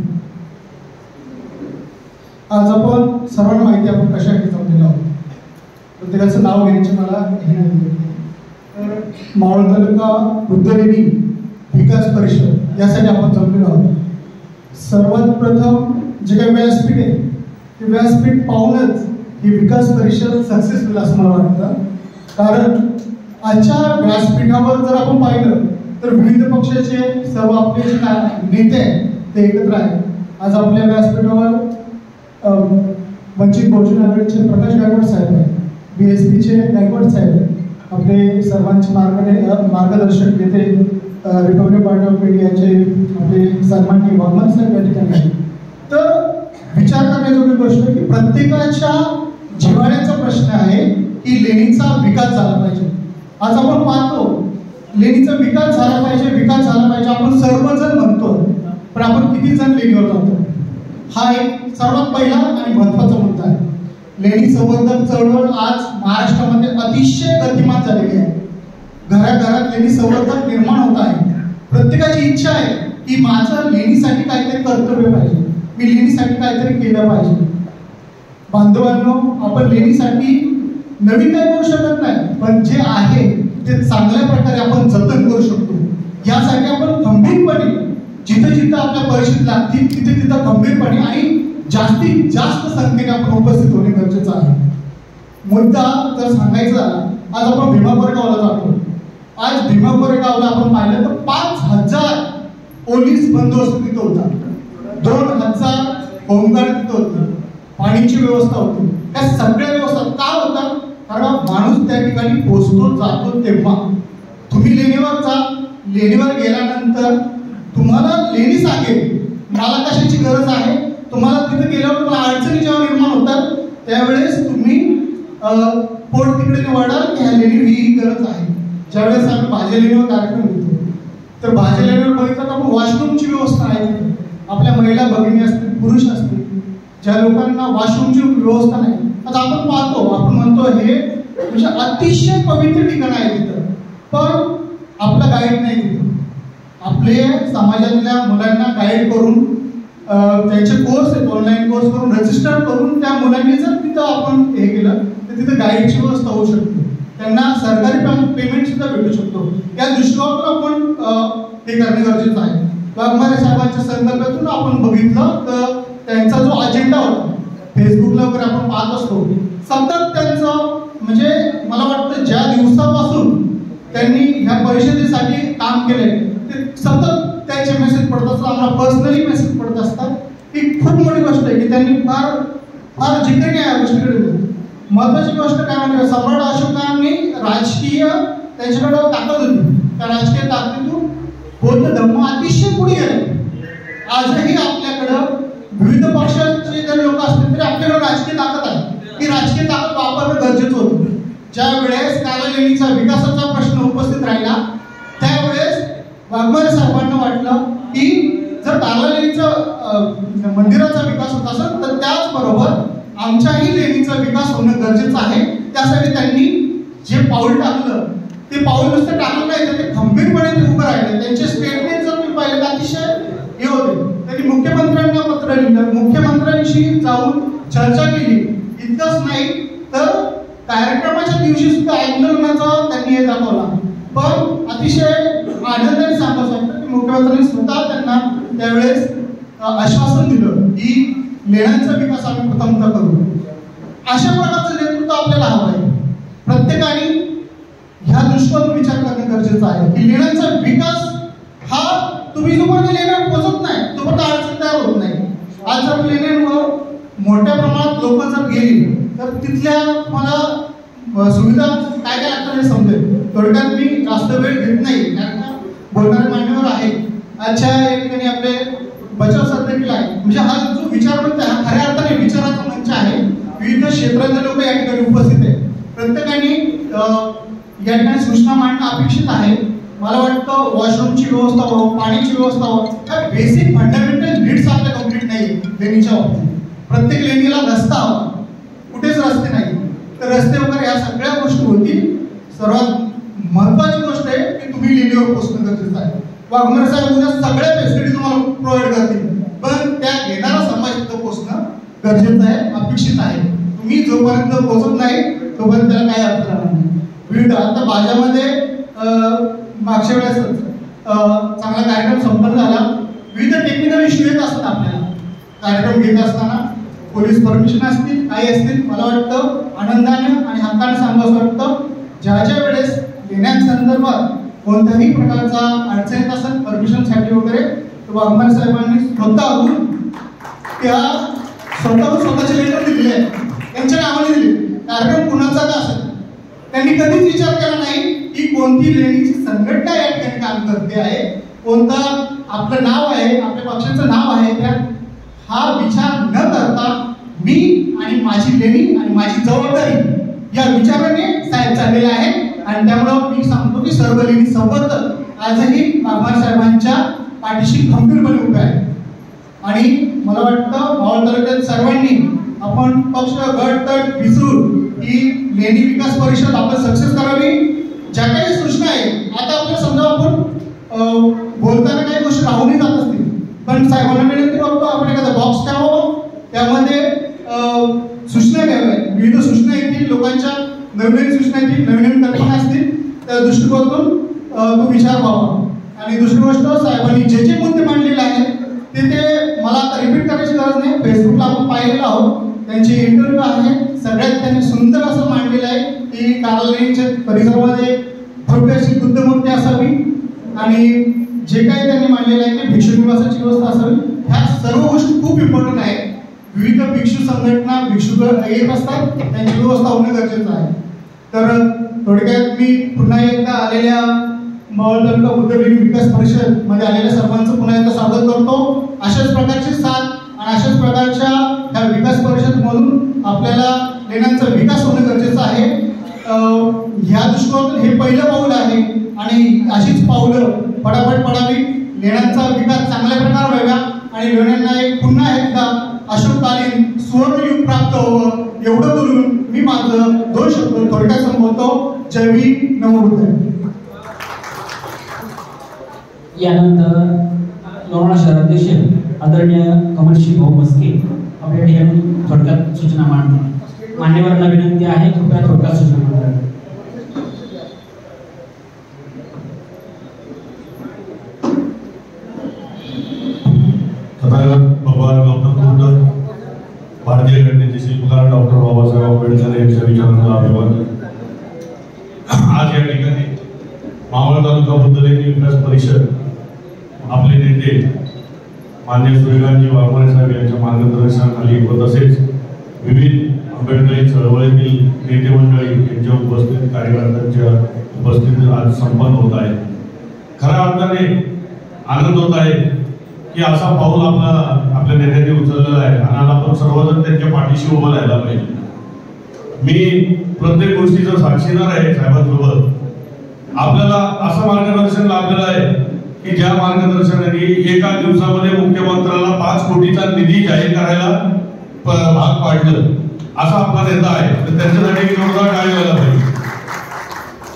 आज आपण सर्वांना माहिती आपण कशासाठी जमलेलो आहोत. प्रत्येकाचं नाव घेण्याचे मला हे नाही. तर मावळ तालुका बुद्धलेणी विकास परिषद यासाठी आपण जमलेलो आहोत. सर्वात प्रथम जे काही व्यासपीठ आहे ते व्यासपीठ पाहूनच ही विकास परिषद सक्सेस होईल असं मला वाटतं. कारण आजच्या व्यासपीठावर जर आपण पाहिलं तर विविध पक्षाचे सर्व आपले जे नेते आहेत ते एकत्र आहेत. आज आपल्या व्यासपीठावर वंचित बहुजन आघाडीचे प्रकाश गायकवाड साहेब आहेत, BSPचे गायकवाड साहेब आहेत, आपले सर्वांचे मार्गदर्शक नेते रिपब्लिक पार्टी ऑफ इंडियाचे आपले सन्माननीय वामन साहेब या ठिकाणी आहेत. तर विचार करण्याजोगी गोष्ट की प्रत्येकाच्या जिव्हाळ्याचा प्रश्न आहे की लेणीचा विकास झाला पाहिजे. आज आपण पाहतो लेणीचा विकास झाला पाहिजे, विकास झाला पाहिजे आपण सर्वजण म्हणतो, पण आपण किती जण लेणीवर जातो हा एक सर्वात पहिला आणि महत्त्वाचा मुद्दा आहे. लेणी संवर्धन चळवळ आज महाराष्ट्रामध्ये अतिशय गतिमान झालेली आहे. घराघरात लेणी संवर्धन निर्माण होत आहे. प्रत्येकाची इच्छा आहे की माझं लेणीसाठी काहीतरी कर्तव्य पाहिजे, मी लेणीसाठी काहीतरी केलं पाहिजे. बांधवांनो, आपण लेणीसाठी नवीन काही करू शकत नाही, पण जे आहे ते चांगल्या प्रकारे आपण जतन करू शकतो. यासाठी आपण खंबीरपणे जिथं जिथं आपल्या परिषद लागतील तिथे तिथं खंबीरपणे आणि जास्तीत जास्त संख्येने आपण उपस्थित होणे गरजेचं आहे. मुद्दा जर सांगायचा झाला, आज आपण भीमा कोरेगावला जातो. आज भीमा कोरेगावला आपण पाहिलं तर 5000 पोलीस बंदोबस्त तिथं होता, 2000 होमगार्ड तिथं होते, पाण्याची व्यवस्था होती. त्या सगळ्या व्यवस्था का होतात? कारण माणूस त्या ठिकाणी पोहोचतो जातो तेव्हा. तुम्ही लेणीवर जा, लेणीवर गेल्यानंतर तुम्हाला लेणी सांगेल मला कशाची गरज आहे. तुम्हाला तिथे गेल्यावर तुम्हाला अडचणी जेव्हा निर्माण होतात त्यावेळेस तुम्ही पोट तिकडे निवडाल की ह्या लेणी ही गरज आहे. ज्यावेळेस आम्ही भाज्या लेणीवर कार्यक्रम घेतो तर भाज्या लेणीवर बघितलं तर आपण वॉशरूमची व्यवस्था आहे. आपल्या महिला भगिनी असतील, पुरुष असतील, ज्या लोकांना वॉशरूमची व्यवस्था नाही. आता आपण पाहतो, आपण म्हणतो हे म्हणजे अतिशय पवित्र ठिकाण आहे तिथं, पण आपला गाईड नाही तिथं. आपले समाजातल्या मुलांना गाईड करून त्यांचे कोर्स आहेत, ऑनलाईन कोर्स करून रजिस्टर करून त्या मुलांनी जर तिथं आपण हे केलं तर तिथं गाईडची व्यवस्था होऊ शकते. त्यांना सरकारी पेमेंट सुद्धा भेटू शकतो. या दृष्टिकोनातून आपण हे करणे गरजेचं आहे. वाघमारे साहेबांच्या संकल्पातून आपण बघितलं तर त्यांचा जो अजेंडा होता फेसबुकला वगैरे आपण पाहत असतो, सतत त्यांचं म्हणजे मला वाटतं ज्या दिवसापासून त्यांनी ह्या परिषदेसाठी काम केलंय ते सतत त्यांचे मेसेज पडत असतात, आम्हाला पर्सनली मेसेज पडत असतात. ही खूप मोठी गोष्ट आहे की त्यांनी फार फार जिकिरी आहे या गोष्टीकडे. महत्वाची गोष्ट काय म्हणजे सम्राट अशोकांनी राजकीय त्यांच्याकडे ताकद होती, त्या राजकीय ताकदीतून बौद्ध धर्म अतिशय पुढे गेले. आजही आपल्याकडं विविध पक्षाचे जर लोक असतील तरी आपल्याकडे राजकीय ताकद आहे. ही राजकीय ताकद वापरणं गरजेचं होतं. ज्या वेळेस काला लेणीचा विकासाचा प्रश्न उपस्थित राहिला त्यावेळेस वाघमारे साहेबांना वाटलं की जर काला लेणीचा मंदिराचा विकास होत असेल तर त्याचबरोबर आमच्याही लेणीचा विकास होणं गरजेचं आहे. त्यासाठी त्यांनी जे पाऊल टाकलं ते पाऊल नुसतं टाकलं नाही तर ते खंबीरपणे ते उभं राहिले. त्यांचे स्टेटमेंट जर तुम्ही पाहिलं तर अतिशय हे होते. त्यांनी मुख्यमंत्र्यांना पत्र लिहिलं, मुख्यमंत्र्यांशी जाऊन चर्चा केली. इतकंच नाही तर कार्यक्रमाच्या दिवशी सुद्धा आंदोलनाचा त्यांनी हे दाखवला. पण अतिशय आनंदाने सांगू शकतो की मुख्यमंत्र्यांनी स्वतः त्यांना त्यावेळेस आश्वासन दिलं की लेण्यांचा विकास आम्ही प्रथमतः करू. अशा प्रकारचं नेतृत्व आपल्याला हवं आहे. प्रत्येकाने ह्या दृष्टीकोनातून विचार करणं गरजेचं आहे की लेण्यांचा विकास हा तुम्ही जोपर्यंत लेण्या पोहोचत नाही तोपर्यंत अडचण तयार होत नाही. आज जर लेण्यांवर मोठ्या प्रमाणात लोक जर गेली तर तिथल्या तुम्हाला सुविधा काय काय लागतात हे समजेल. थोडक्यात मी जास्त वेळ घेत नाही कारण बोलणारे मान्यवर आहे. आजच्या या ठिकाणी आपले बचाव सर देखील आहे. म्हणजे हा जो विचार मंच आहे खऱ्या अर्थाने विचाराचा मंच आहे. विविध क्षेत्रातले लोक या ठिकाणी उपस्थित आहेत. प्रत्येकाने या ठिकाणी सूचना मांडणं अपेक्षित आहे. मला वाटतं वॉशरूमची व्यवस्था हो, पाण्याची व्यवस्था हो, या बेसिक फंडामेंटल नीड्स आपल्या कंप्लीट नाही लेणीच्या बाबतीत. प्रत्येक लेणीला रस्ता हवा, कुठेच रस्ते नाही तर रस्ते वगैरे या सगळ्या गोष्टी होतील. सर्वात महत्वाची गोष्ट आहे की तुम्ही लेणीवर पोहोचणं गरजेचं आहे. वाघमारे साहेब उद्या सगळ्या फॅसिलिटी तुम्हाला प्रोव्हाइड करतील, पण त्या घेणारा समाज तिथं पोहोचणं गरजेचं आहे, अपेक्षित आहे. तुम्ही जोपर्यंत पोहोचत नाही तोपर्यंत त्याला काही अर्थ राहणार नाही. विविध आता भाज्यामध्ये मागच्या वेळेस चांगला कार्यक्रम संपन्न झाला. विविध टेक्निकल इश्यू येत असतात आपल्याला कार्यक्रम घेत असताना, पोलीस परमिशन असतील काही असतील. मला वाटतं आनंदाने आणि हक्काने सांगावं वाटतं, ज्या ज्या वेळेस लेण्यांसंदर्भात कोणत्याही प्रकारचा अडचण येत असेल परमिशनसाठी वगैरे, तर वाघमारे साहेबांनी स्वतःहून स्वतःचे लेटर दिले आहे, त्यांच्या नावाने दिले. कार्यक्रम कुणाचा का असेल, त्यांनी कधीच विचार केला नाही की कोणती लेणीची संघटना या ठिकाणी काम करते आहे, कोणता आपलं नाव आहे, आपल्या पक्षाचं नाव आहे, त्या हा विचार न करता मी आणि माझी लेणी आणि माझी जबाबदारी या विचाराने साहेब चाललेले आहे. आणि त्यामुळं मी सांगतो की सर्व लेणी संबंध आजही वाघमारे साहेबांच्या पाठीशी खंबीरपणे उभे आहे. आणि मला वाटतं मावळ तालुक्यात सर्वांनी आपण पक्ष गट तट विसरून ही लेणी विकास परिषद आपण सक्सेस करावी. ज्या काही सूचना आहे, आता आपल्याला समजा आपण बोलताना काही गोष्टी राहूनही जात असतील, पण साहेबांना विनंती करतो आपण एखादा बॉक्स ठेवावं, त्यामध्ये सूचना घ्याव्या, विविध सूचना येतील, लोकांच्या नवीन सूचना येतील, नवीन कल्पना असतील, त्या दृष्टिकोनातून तो विचार व्हावा. आणि दुसरी गोष्ट, साहेबांनी जे जे मुद्दे मांडलेले आहेत ते मला आता रिपीट करायची गरज नाही, फेसबुकला आपण पाहिलेलं आहोत, त्यांचे इंटरव्ह्यू आहे, सगळ्यात त्यांनी सुंदर असं मांडलेलं आहे की कार्यालयाच्या परिसरामध्ये भव्य अशी बुद्धमूर्ती असावी आणि जे काही त्यांनी मांडलेलं आहे ते भिक्षू निवासाची व्यवस्था असावी. ह्या सर्व गोष्टी खूप इम्पॉर्टंट आहेत. विविध भिक्षू संघटना भिक्षू येत असतात, त्यांची व्यवस्था होणं गरजेचं आहे. तर थोडक्यात मी पुन्हा एकदा आलेल्या मावळ तालुका बुद्ध लेणी विकास परिषद मध्ये आलेल्या सर्वांचं पुन्हा एकदा स्वागत करतो. अशाच प्रकारची साथ आणि अशाच प्रकारच्या ह्या विकास परिषद म्हणून आपल्याला लेण्यांचा विकास होणं गरजेचं आहे. ह्या दृष्टिकोनातून हे पहिलं पाऊल आहे आणि अशीच पावलं पडापड पडावी, लेण्यांचा विकास चांगल्या प्रकारे व्हावा आणि लेण्यांना एक पुन्हा एकदा अशोककालीन सुवर्णयुग प्राप्त व्हावं, एवढं बोलून मी माझं 2 शब्द थोडक्यात संबोधतो. जय भीम, नमो बुद्धाय. यानंतर लोणावळा शहराध्यक्ष आदरणीय कमलसिंह भाऊ मस्के आपल्या ठिकाणी थोडक्यात सूचना मांडतील. मान्यवरांना विनंती आहे कृपया थोडक्यात सूचना मांडाव्या. भगवान गौतम बुद्ध भारतीय घटनेचे शिल्पकार डॉक्टर बाबासाहेब आंबेडकर यांच्या विचारांना अभिवादन. आज या ठिकाणी मावळ तालुका बुद्ध लेणी विकास परिषद आपले नेते मान्य सूर्यकांतजी वाघमारे साहेब यांच्या मार्गदर्शनाखाली व तसेच विविध आंबेडकरी चळवळीतील नेते मंडळी यांच्या उपस्थित कार्यकर्त्यांच्या उपस्थितीत आज संपन्न होत आहे. खऱ्या अर्थाने आनंद होत आहे की असा पाऊल आपल्या नेत्यांनी उचललेला आहे आणि आपण सर्वजण त्यांच्या पाठीशी उभं राहायला पाहिजे. मी प्रत्येक गोष्टीचा साक्षीदार आहे साहेबांसोबत. आपल्याला असं मार्गदर्शन लाभलेलं आहे की ज्या मार्गदर्शनाने एका दिवसामध्ये मुख्यमंत्र्याला 5 कोटीचा निधी जाहीर करायला भाग पाडलं, असा आपला नेता आहे. तर त्यांच्यासाठी जोरदार टाळी व्हायला पाहिजे.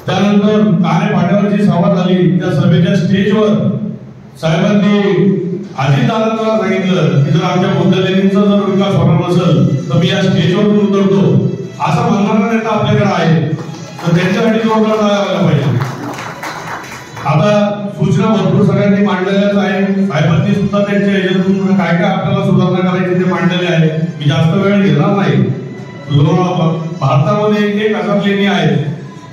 त्यानंतर काने फाट्यावर जी सभा झाली त्या सभेच्या स्टेजवर साहेबांनी अजितदादांना सांगितलं की जर आमच्या बुद्ध लेणींचा जर विकास होणार नसेल तर मी या स्टेजवरून उतरतो, असा म्हणणारा नेता आपल्याकडे आहे. तर त्यांच्यासाठी जोरदार टाळ्या व्हायला पाहिजे. आता सूचना भरपूर सगळ्यांनी मांडलेल्याच आहे. साहेबांनी सुद्धा त्यांच्या याच्यातून काय काय आपल्याला सुधारणा करायची ते मांडलेले आहे. मी जास्त वेळ घेणार नाही. भारतामध्ये एक हजार लेणी आहेत,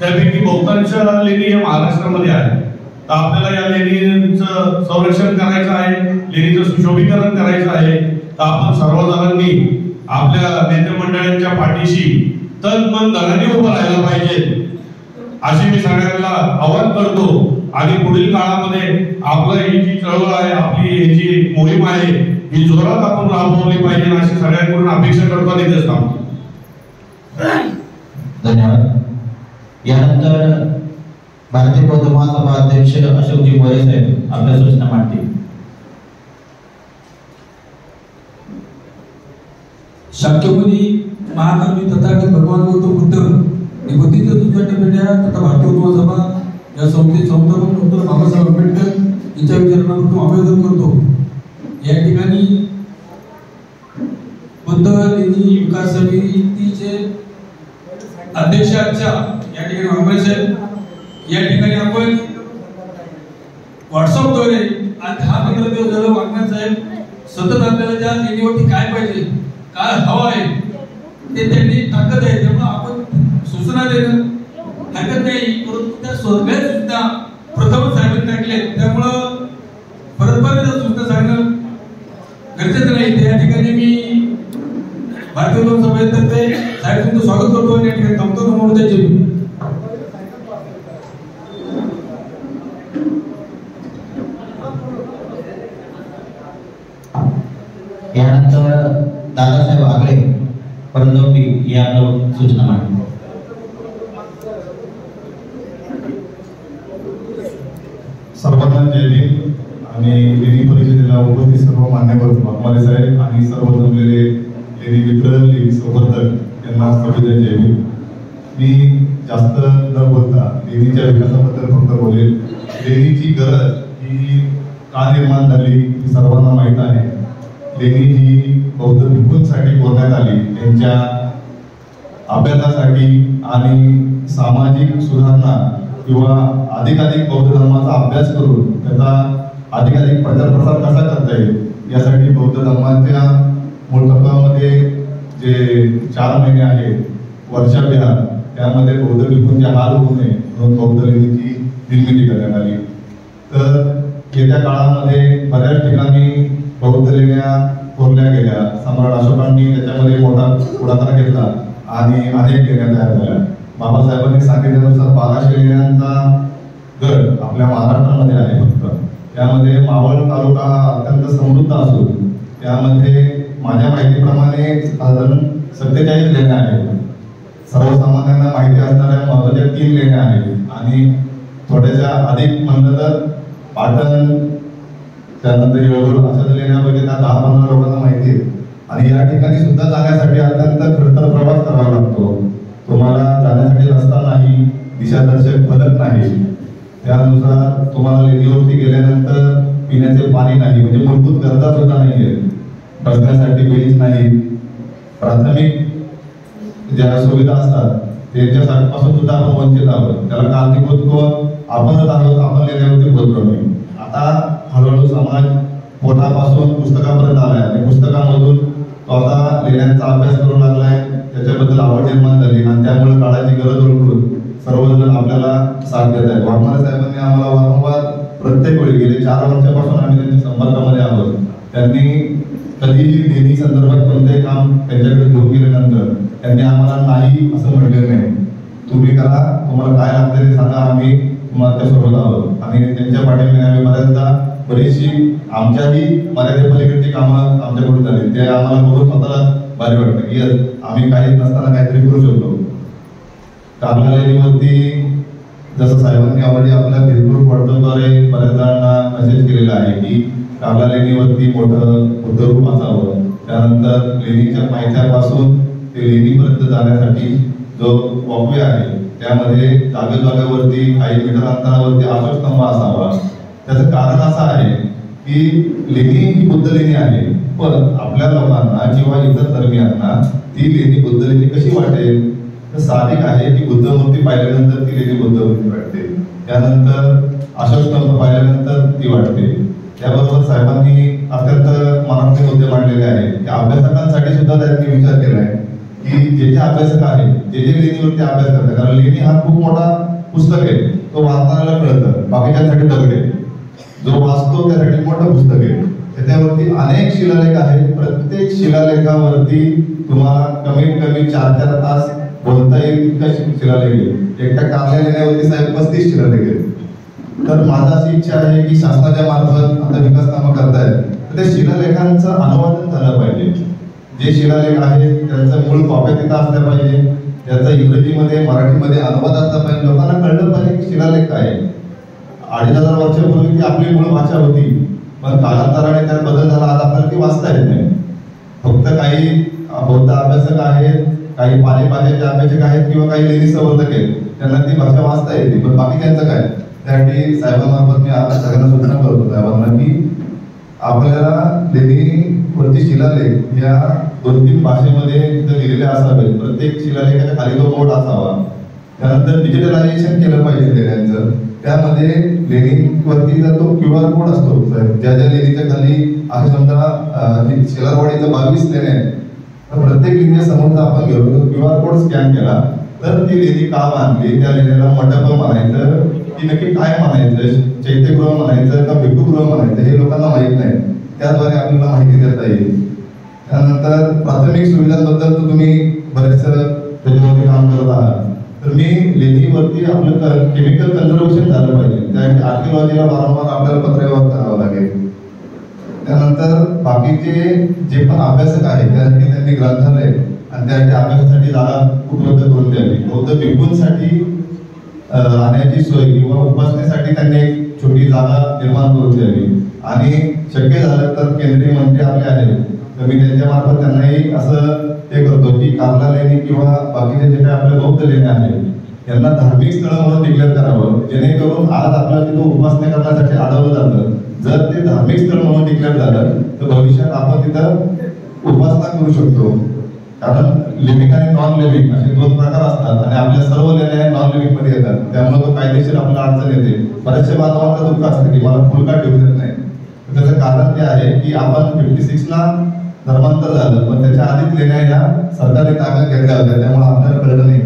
त्यापैकी बहुतांश लेणी हे महाराष्ट्रामध्ये आहेत. तर आपल्याला या लेणीचं संरक्षण करायचं आहे, लेणीचं सुशोभीकरण करायचं आहे. तर आपण सर्वजणांनी आपल्या नेते मंडळांच्या पाठीशी तन मन धनाने उभं राहायला पाहिजे अशी मी सगळ्यांना आवाहन करतो. आणि पुढील काळामध्ये आपलं ही जी चळवळ आहे, आपली ही जी मोहीम आहे, ही जोरात आपण राबवली पाहिजे अशी सगळ्यांकडून अपेक्षा करतो आणि तेच थांबतो. धन्यवाद. यानंतर भारतीय बौद्ध महासभा अध्यक्ष अशोकजी मोरे साहेब आपल्या सूचना मांडतील. शाक्यमुनी महाकवी तथागत भगवान गौतम बुद्ध निवृत्तीच्या दुसऱ्या पिढ्या तथा भारतीय महासभा या संस्थेचे संस्थापक डॉक्टर बाबासाहेब आंबेडकर यांच्या विचारांना अभिवादन करतो। या ठिकाणी बुद्ध लेणी विकास समितीचे अध्यक्षाच्या या ठिकाणी वाघमारे साहेब, या ठिकाणी आपण व्हॉट्सअपद्वारे आज 10-15 दिवस झालं वाघमारे साहेब सतत आपल्याला ज्या लेणीवरती काय पाहिजे, काय हवं आहे ते त्यांनी टाकत आहे, त्यामुळे आपण सूचना देणं हरकत नाही, परंतु त्या सगळ्या सुद्धा प्रथमच साहेबांनी टाकले, त्यामुळं परत सूचना सांगणं गरजेचं नाही। त्या ठिकाणी मी भारतीय लोक सभेतर्फे साहेब तुमचं स्वागत करतो आणि या ठिकाणी थांबतो। यानंतर दादासाहेब आगळे परंदवटी या सूचना मांडली। सर्वांना जय भीम आणि लेणी परिषदेला उपस्थित सर्व मान्यवर वाघमारे साहेब आणि सर्व जमलेले लेणी मित्र, लेणी संवर्धक यांना सविनय जय भीम। मी जास्त न बोलता लेणीच्या विकासाबद्दल फक्त बोलेल। लेणीची गरज ही का निर्माण झाली ही सर्वांना माहीत आहे। लेणी ही बौद्ध भिक्खूंसाठी कोरण्यात आली, त्यांच्या अभ्यासासाठी आणि सामाजिक सुधारणा किंवा अधिकाधिक बौद्ध धर्माचा अभ्यास करून त्याचा अधिकाधिक प्रचार प्रसार कसा करता येईल यासाठी बौद्ध धर्माच्या मूळ तत्वामध्ये जे 4 महिने आहेत वर्षाभ्यास, त्यामध्ये बौद्ध भिक्खूंचे हाल होऊ नये म्हणून बौद्ध लेणीची निर्मिती करण्यात आली। तर येत्या काळामध्ये बऱ्याच ठिकाणी बौद्ध लेण्या कोरल्या गेल्या, सम्राट अशोकांनी त्याच्यामध्ये मोठा पुढाकार घेतला आणि अनेक लेण्या तयार झाल्या। बाबासाहेबांनी सांगितल्यानुसार 1200 लेण्यांचा गट आपल्या महाराष्ट्रामध्ये आहे फक्त। त्यामध्ये मावळ तालुका अत्यंत समृद्ध असून त्यामध्ये माझ्या माहितीप्रमाणे साधारण 47 लेण्या आहेत। सर्वसामान्यांना माहिती असणाऱ्या महत्त्वाच्या 3 लेण्या आहेत आणि थोड्याशा अधिक म्हणलं तर पाटण, त्यानंतर येळूर अशा लेण्यापैकी त्या 10-15 लोकांना माहिती आहे। आणि या ठिकाणी सुद्धा जाण्यासाठी अत्यंत खडतर प्रवास करावा लागतो। तुम्हाला जाण्यासाठी रस्ता नाही, दिशादर्शक फलक नाही, त्यानुसार तुम्हाला लेणीवरती गेल्यानंतर पिण्याचे पाणी नाही, म्हणजे मूलभूत गरजा सुद्धा नाही आहेत, बसण्यासाठी बेंच नाही, प्राथमिक ज्या सुविधा असतात त्यांच्यापासून सुद्धा आपण वंचित आहोत। त्याला कारणीभूत आपणच आहोत, आपण लेण्यावरती पोहोचलो नाही। आता हळूहळू समाज पोटापासून पुस्तकापर्यंत आलाय आणि पुस्तकामधून तो आता लेण्यांचा अभ्यास करू लागलाय, त्याच्याबद्दल आवड निर्माण झाली आणि त्यामुळे काळाची गरज ओळखून सर्वजण आपल्याला साथ देत आहेत। वाघमारे साहेबांनी आम्हाला वारंवार प्रत्येक वेळी गेले 4 वर्षापासून आम्ही त्यांच्या संपर्कामध्ये आहोत। त्यांनी कधीही लेणी संदर्भात कोणतेही काम त्यांच्याकडे घेऊन गेल्यानंतर त्यांनी आम्हाला नाही असं म्हटलेलं नाही। तुम्ही करा, तुम्हाला काय लागतं ते सांगा, आम्ही तुम्हाला सोबत आहोत। आणि त्यांच्या पाठीमागे आम्ही बरीचशी आमच्याही मर्यादेपलीकडची कामं आमच्याकडून झाली, ते आम्हाला बघून स्वतःला भारी वाटतं की आम्ही काही नसताना काहीतरी करू शकतो। कारला लेणीवरती जसं साहेबांनी ऑलरेडी आपल्या फेसबुक व्हॉट्सअपद्वारे बऱ्याच जणांना मेसेज केलेला आहे की कारला लेणीवरती मोठं बुद्धरूप असावं, त्यानंतर लेणीच्या पायथ्यापासून ते लेणीपर्यंत जाण्यासाठी जो वॉकवे आहे त्यामध्ये जागेवरती काही मीटर अंतरावरती अशोकस्तंभ असावा। त्याचं कारण असं आहे की लेणी ही बुद्ध लेणी आहे, पण आपल्या लोकांना किंवा इतर धर्मियांना ती लेणी बुद्ध लेणी कशी वाटेल, तर साधिक आहे की बुद्ध मूर्ती पाहिल्यानंतर ती लेणी बुद्ध मूर्ती वाटते, त्यानंतर अशोकस्तंभ पाहिल्यानंतर ती वाटते। त्याबरोबर साहेबांनी अत्यंत मनातले मुद्दे मांडलेले आहेत की अभ्यासकांसाठी सुद्धा त्यांनी विचार केलाय की जे अभ्यासक आहेत जे लेणीवरती अभ्यास करतात, कारण लेणी हा खूप मोठा पुस्तक आहे, तो वाचणाऱ्याला कळतं, बाकीच्यांसाठी दगड आहे, जो वाचतो त्यासाठी मोठं पुस्तक आहे। त्याच्यावरती अनेक शिलालेख आहेत, प्रत्येक शिलालेखावरती तुम्हाला कमीत कमी 4-4 तास बोलता येईल इतका शिलालेख आहे। एकट्या कारल्या लेण्यावरती साहेब 35 शिलालेख आहेत। तर माझा अशी इच्छा आहे की शासनाच्या मार्फत आता विकास कामं करतायत तर त्या शिलालेखांचं अनुवादन झालं पाहिजे। जे शिलालेख आहेत त्यांचं मूळ कॉप्या तिथं असल्या पाहिजे, त्याचा इंग्रजीमध्ये मराठीमध्ये अनुवाद असला पाहिजे, लोकांना कळलं पाहिजे की शिलालेख काय आहे। 2500 वर्षापूर्वी ती आपली मूळ भाषा होती, पण कालांतराने त्यात बदल झाला, आज आपल्याला ती वाचता येत नाही। फक्त काही बौद्ध अभ्यासक आहेत, काही पालेभाषेचे अभ्यासक आहेत किंवा काही लेणी संवर्धक आहेत, त्यांना ती भाषा वाचता येते, पण बाकी त्यांचं काय त्यासाठी साहेबांमार्फत मी आता सगळ्यांना सूचना करतो साहेबांना की आपल्याला लेणीवरती शिलालेख या 2-3 भाषेमध्ये लिहिलेले असावे. प्रत्येक शिलालेखाच्या खाली तो बोर्ड असावा. त्यानंतर डिजिटलायझेशन केलं पाहिजे लेण्यांचं. त्यामध्ये लेणीवरती जर तो QR कोड असतो ज्या लेणीच्या खाली आहे समजा शेलारवाडीचं 22 लेण्या आहेत तर प्रत्येक लेणीच्या समोरचा आपण घेऊन तो QR कोड स्कॅन केला तर ती लेणी का बांधली, त्या लेणीला मंडप म्हणायचं की नक्की काय म्हणायचं, चैत्यगृह म्हणायचं का भिक्षुगृह म्हणायचं हे लोकांना माहीत नाही. त्याद्वारे आपल्याला माहिती देता येईल. त्यानंतर प्राथमिक सुविधांबद्दल तर तुम्ही बरेच त्याच्यामध्ये काम करत आहात. तर मी लेणीवरती आपलं केमिकल कन्झर्वेशन झालं पाहिजे. त्यासाठी आर्किओलॉजीला वारंवार आपल्याला पत्रव्यवहार करावं लागेल. त्यानंतर बाकीचे जे पण अभ्यासक आहेत त्यासाठी त्यांनी ग्रंथालय आणि त्यासाठी अभ्यासासाठी जागा उपलब्ध करून द्यावी. बौद्ध भिक्खूंसाठी राहण्याची सोय किंवा उपासनेसाठी त्यांनी एक छोटी जागा निर्माण करून द्यावी. आणि शक्य झालं तर केंद्रीय मंत्री आपले आहेत तर मी त्यांच्या मार्फत त्यांनाही असं हे करतो की कार्ला लेणी किंवा बाकीचे जे काही आपले बौद्ध लेणी आहेत त्यांना धार्मिक स्थळ म्हणून डिक्लेअर करावं, जेणेकरून आज आपल्याला तिथं उपासना करण्यासाठी आढळलं जातं. जर ते धार्मिक स्थळ म्हणून डिक्लेअर झालं तर भविष्यात आपण तिथं उपासना करू शकतो. कारण लिव्हिंग आणि नॉन लिव्हिंग असे 2 प्रकार असतात आणि आपल्या सर्व लेण्या नॉन लिव्हिंग मध्ये येतात. त्यामुळे तो कायदेशीर आपल्याला अडचण येते. बऱ्याचशा बांधवांचं दुःख असतं की मला फुल का ठेवू देत नाही. त्याचं कारण ते आहे की आपण 56 ला धर्मांतर झालं पण त्याच्या आधीच लेण्या या सरकारने ताब्यात घेतल्या होत्या त्यामुळे आपल्याला कळलं नाही.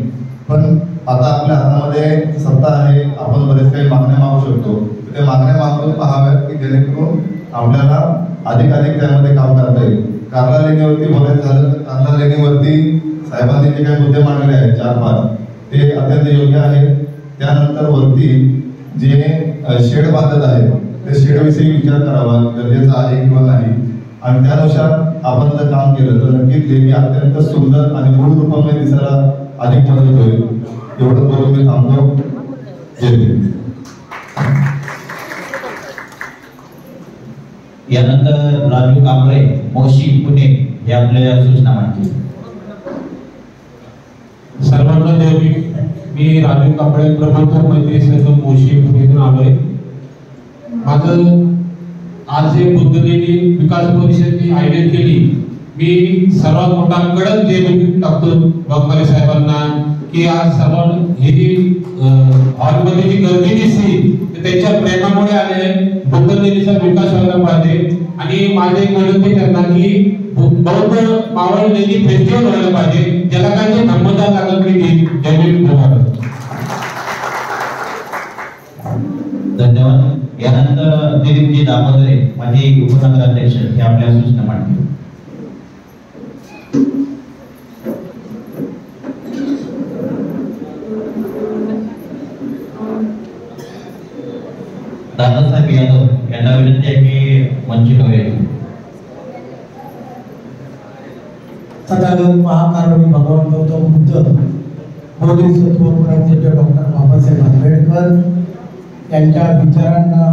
पण आता आपल्या हातामध्ये सत्ता आहे, आपण बरेच काही मागण्या मागू शकतो. त्या मागण्या मागून पाहाव्यात की जेणेकरून आपल्याला अधिकाधिक त्यामध्ये काम करता येईल. कार्ला लेणीवरती बोलायचं झालं तर कार्ला लेणीवरती साहेबांनी जे काही मुद्दे मांडले आहेत 4-5 ते अत्यंत योग्य आहेत. त्यानंतर वरती जे शेड बांधत आहेत त्या शेडविषयी विचार करावा गरजेचा आहे किंवा नाही आणि त्यानुसार आपण जर काम केलं तर नक्कीच लेणी अत्यंत सुंदर आणि मूळ रूपामध्ये दिसायला अधिक मदत होईल. एवढं बोलून मी थांबतो. यानंतर राजू कांबळे मोशी पुणे हे आपल्या सूचना मांडतील. सर्वांना जय भीम. मी राजू कांबळे प्रबंधक मैत्री संघ मोशी पुणेतून आलोय. माझं आज जे बुद्ध लेणी विकास परिषदेने आयोजित केली मी सर्वात मोठा कडक जे टाकतो वाघमारे साहेबांना की आज सर्वांना ही जी हॉलमध्ये जी गर्दी दिसली त्यांच्या प्रेमामुळे आले. बुद्ध लेणीचा विकास व्हायला पाहिजे आणि माझे एक विनंती त्यांना की बौद्ध मावळ लेणी फेस्टिवल व्हायला पाहिजे ज्याला काही धर्मदान लागत नाही. जमीन धन्यवाद. यानंतर दिलीपजी दामोदरे माझे उपनगराध्यक्ष हे आपल्या सूचना मांडतील. दादासाहेब यादव यांना विनंती आहे की मंच हवे. तथागत महाकारुणी भगवान गौतम बुद्ध बोधिसत्व प्राचार्य डॉक्टर बाबासाहेब आंबेडकर यांच्या विचारांना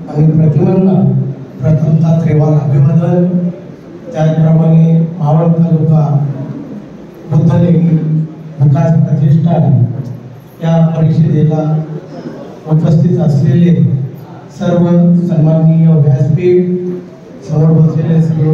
आणि प्रतिमांना प्रथमतः त्रिवार अभिवादन. त्याचप्रमाणे मावळ तालुका बुद्ध लेणी विकास प्रतिष्ठान या परिषदेला उपस्थित असलेले सर्व सन्माननीय व्यासपीठ समोर बसलेले सर्व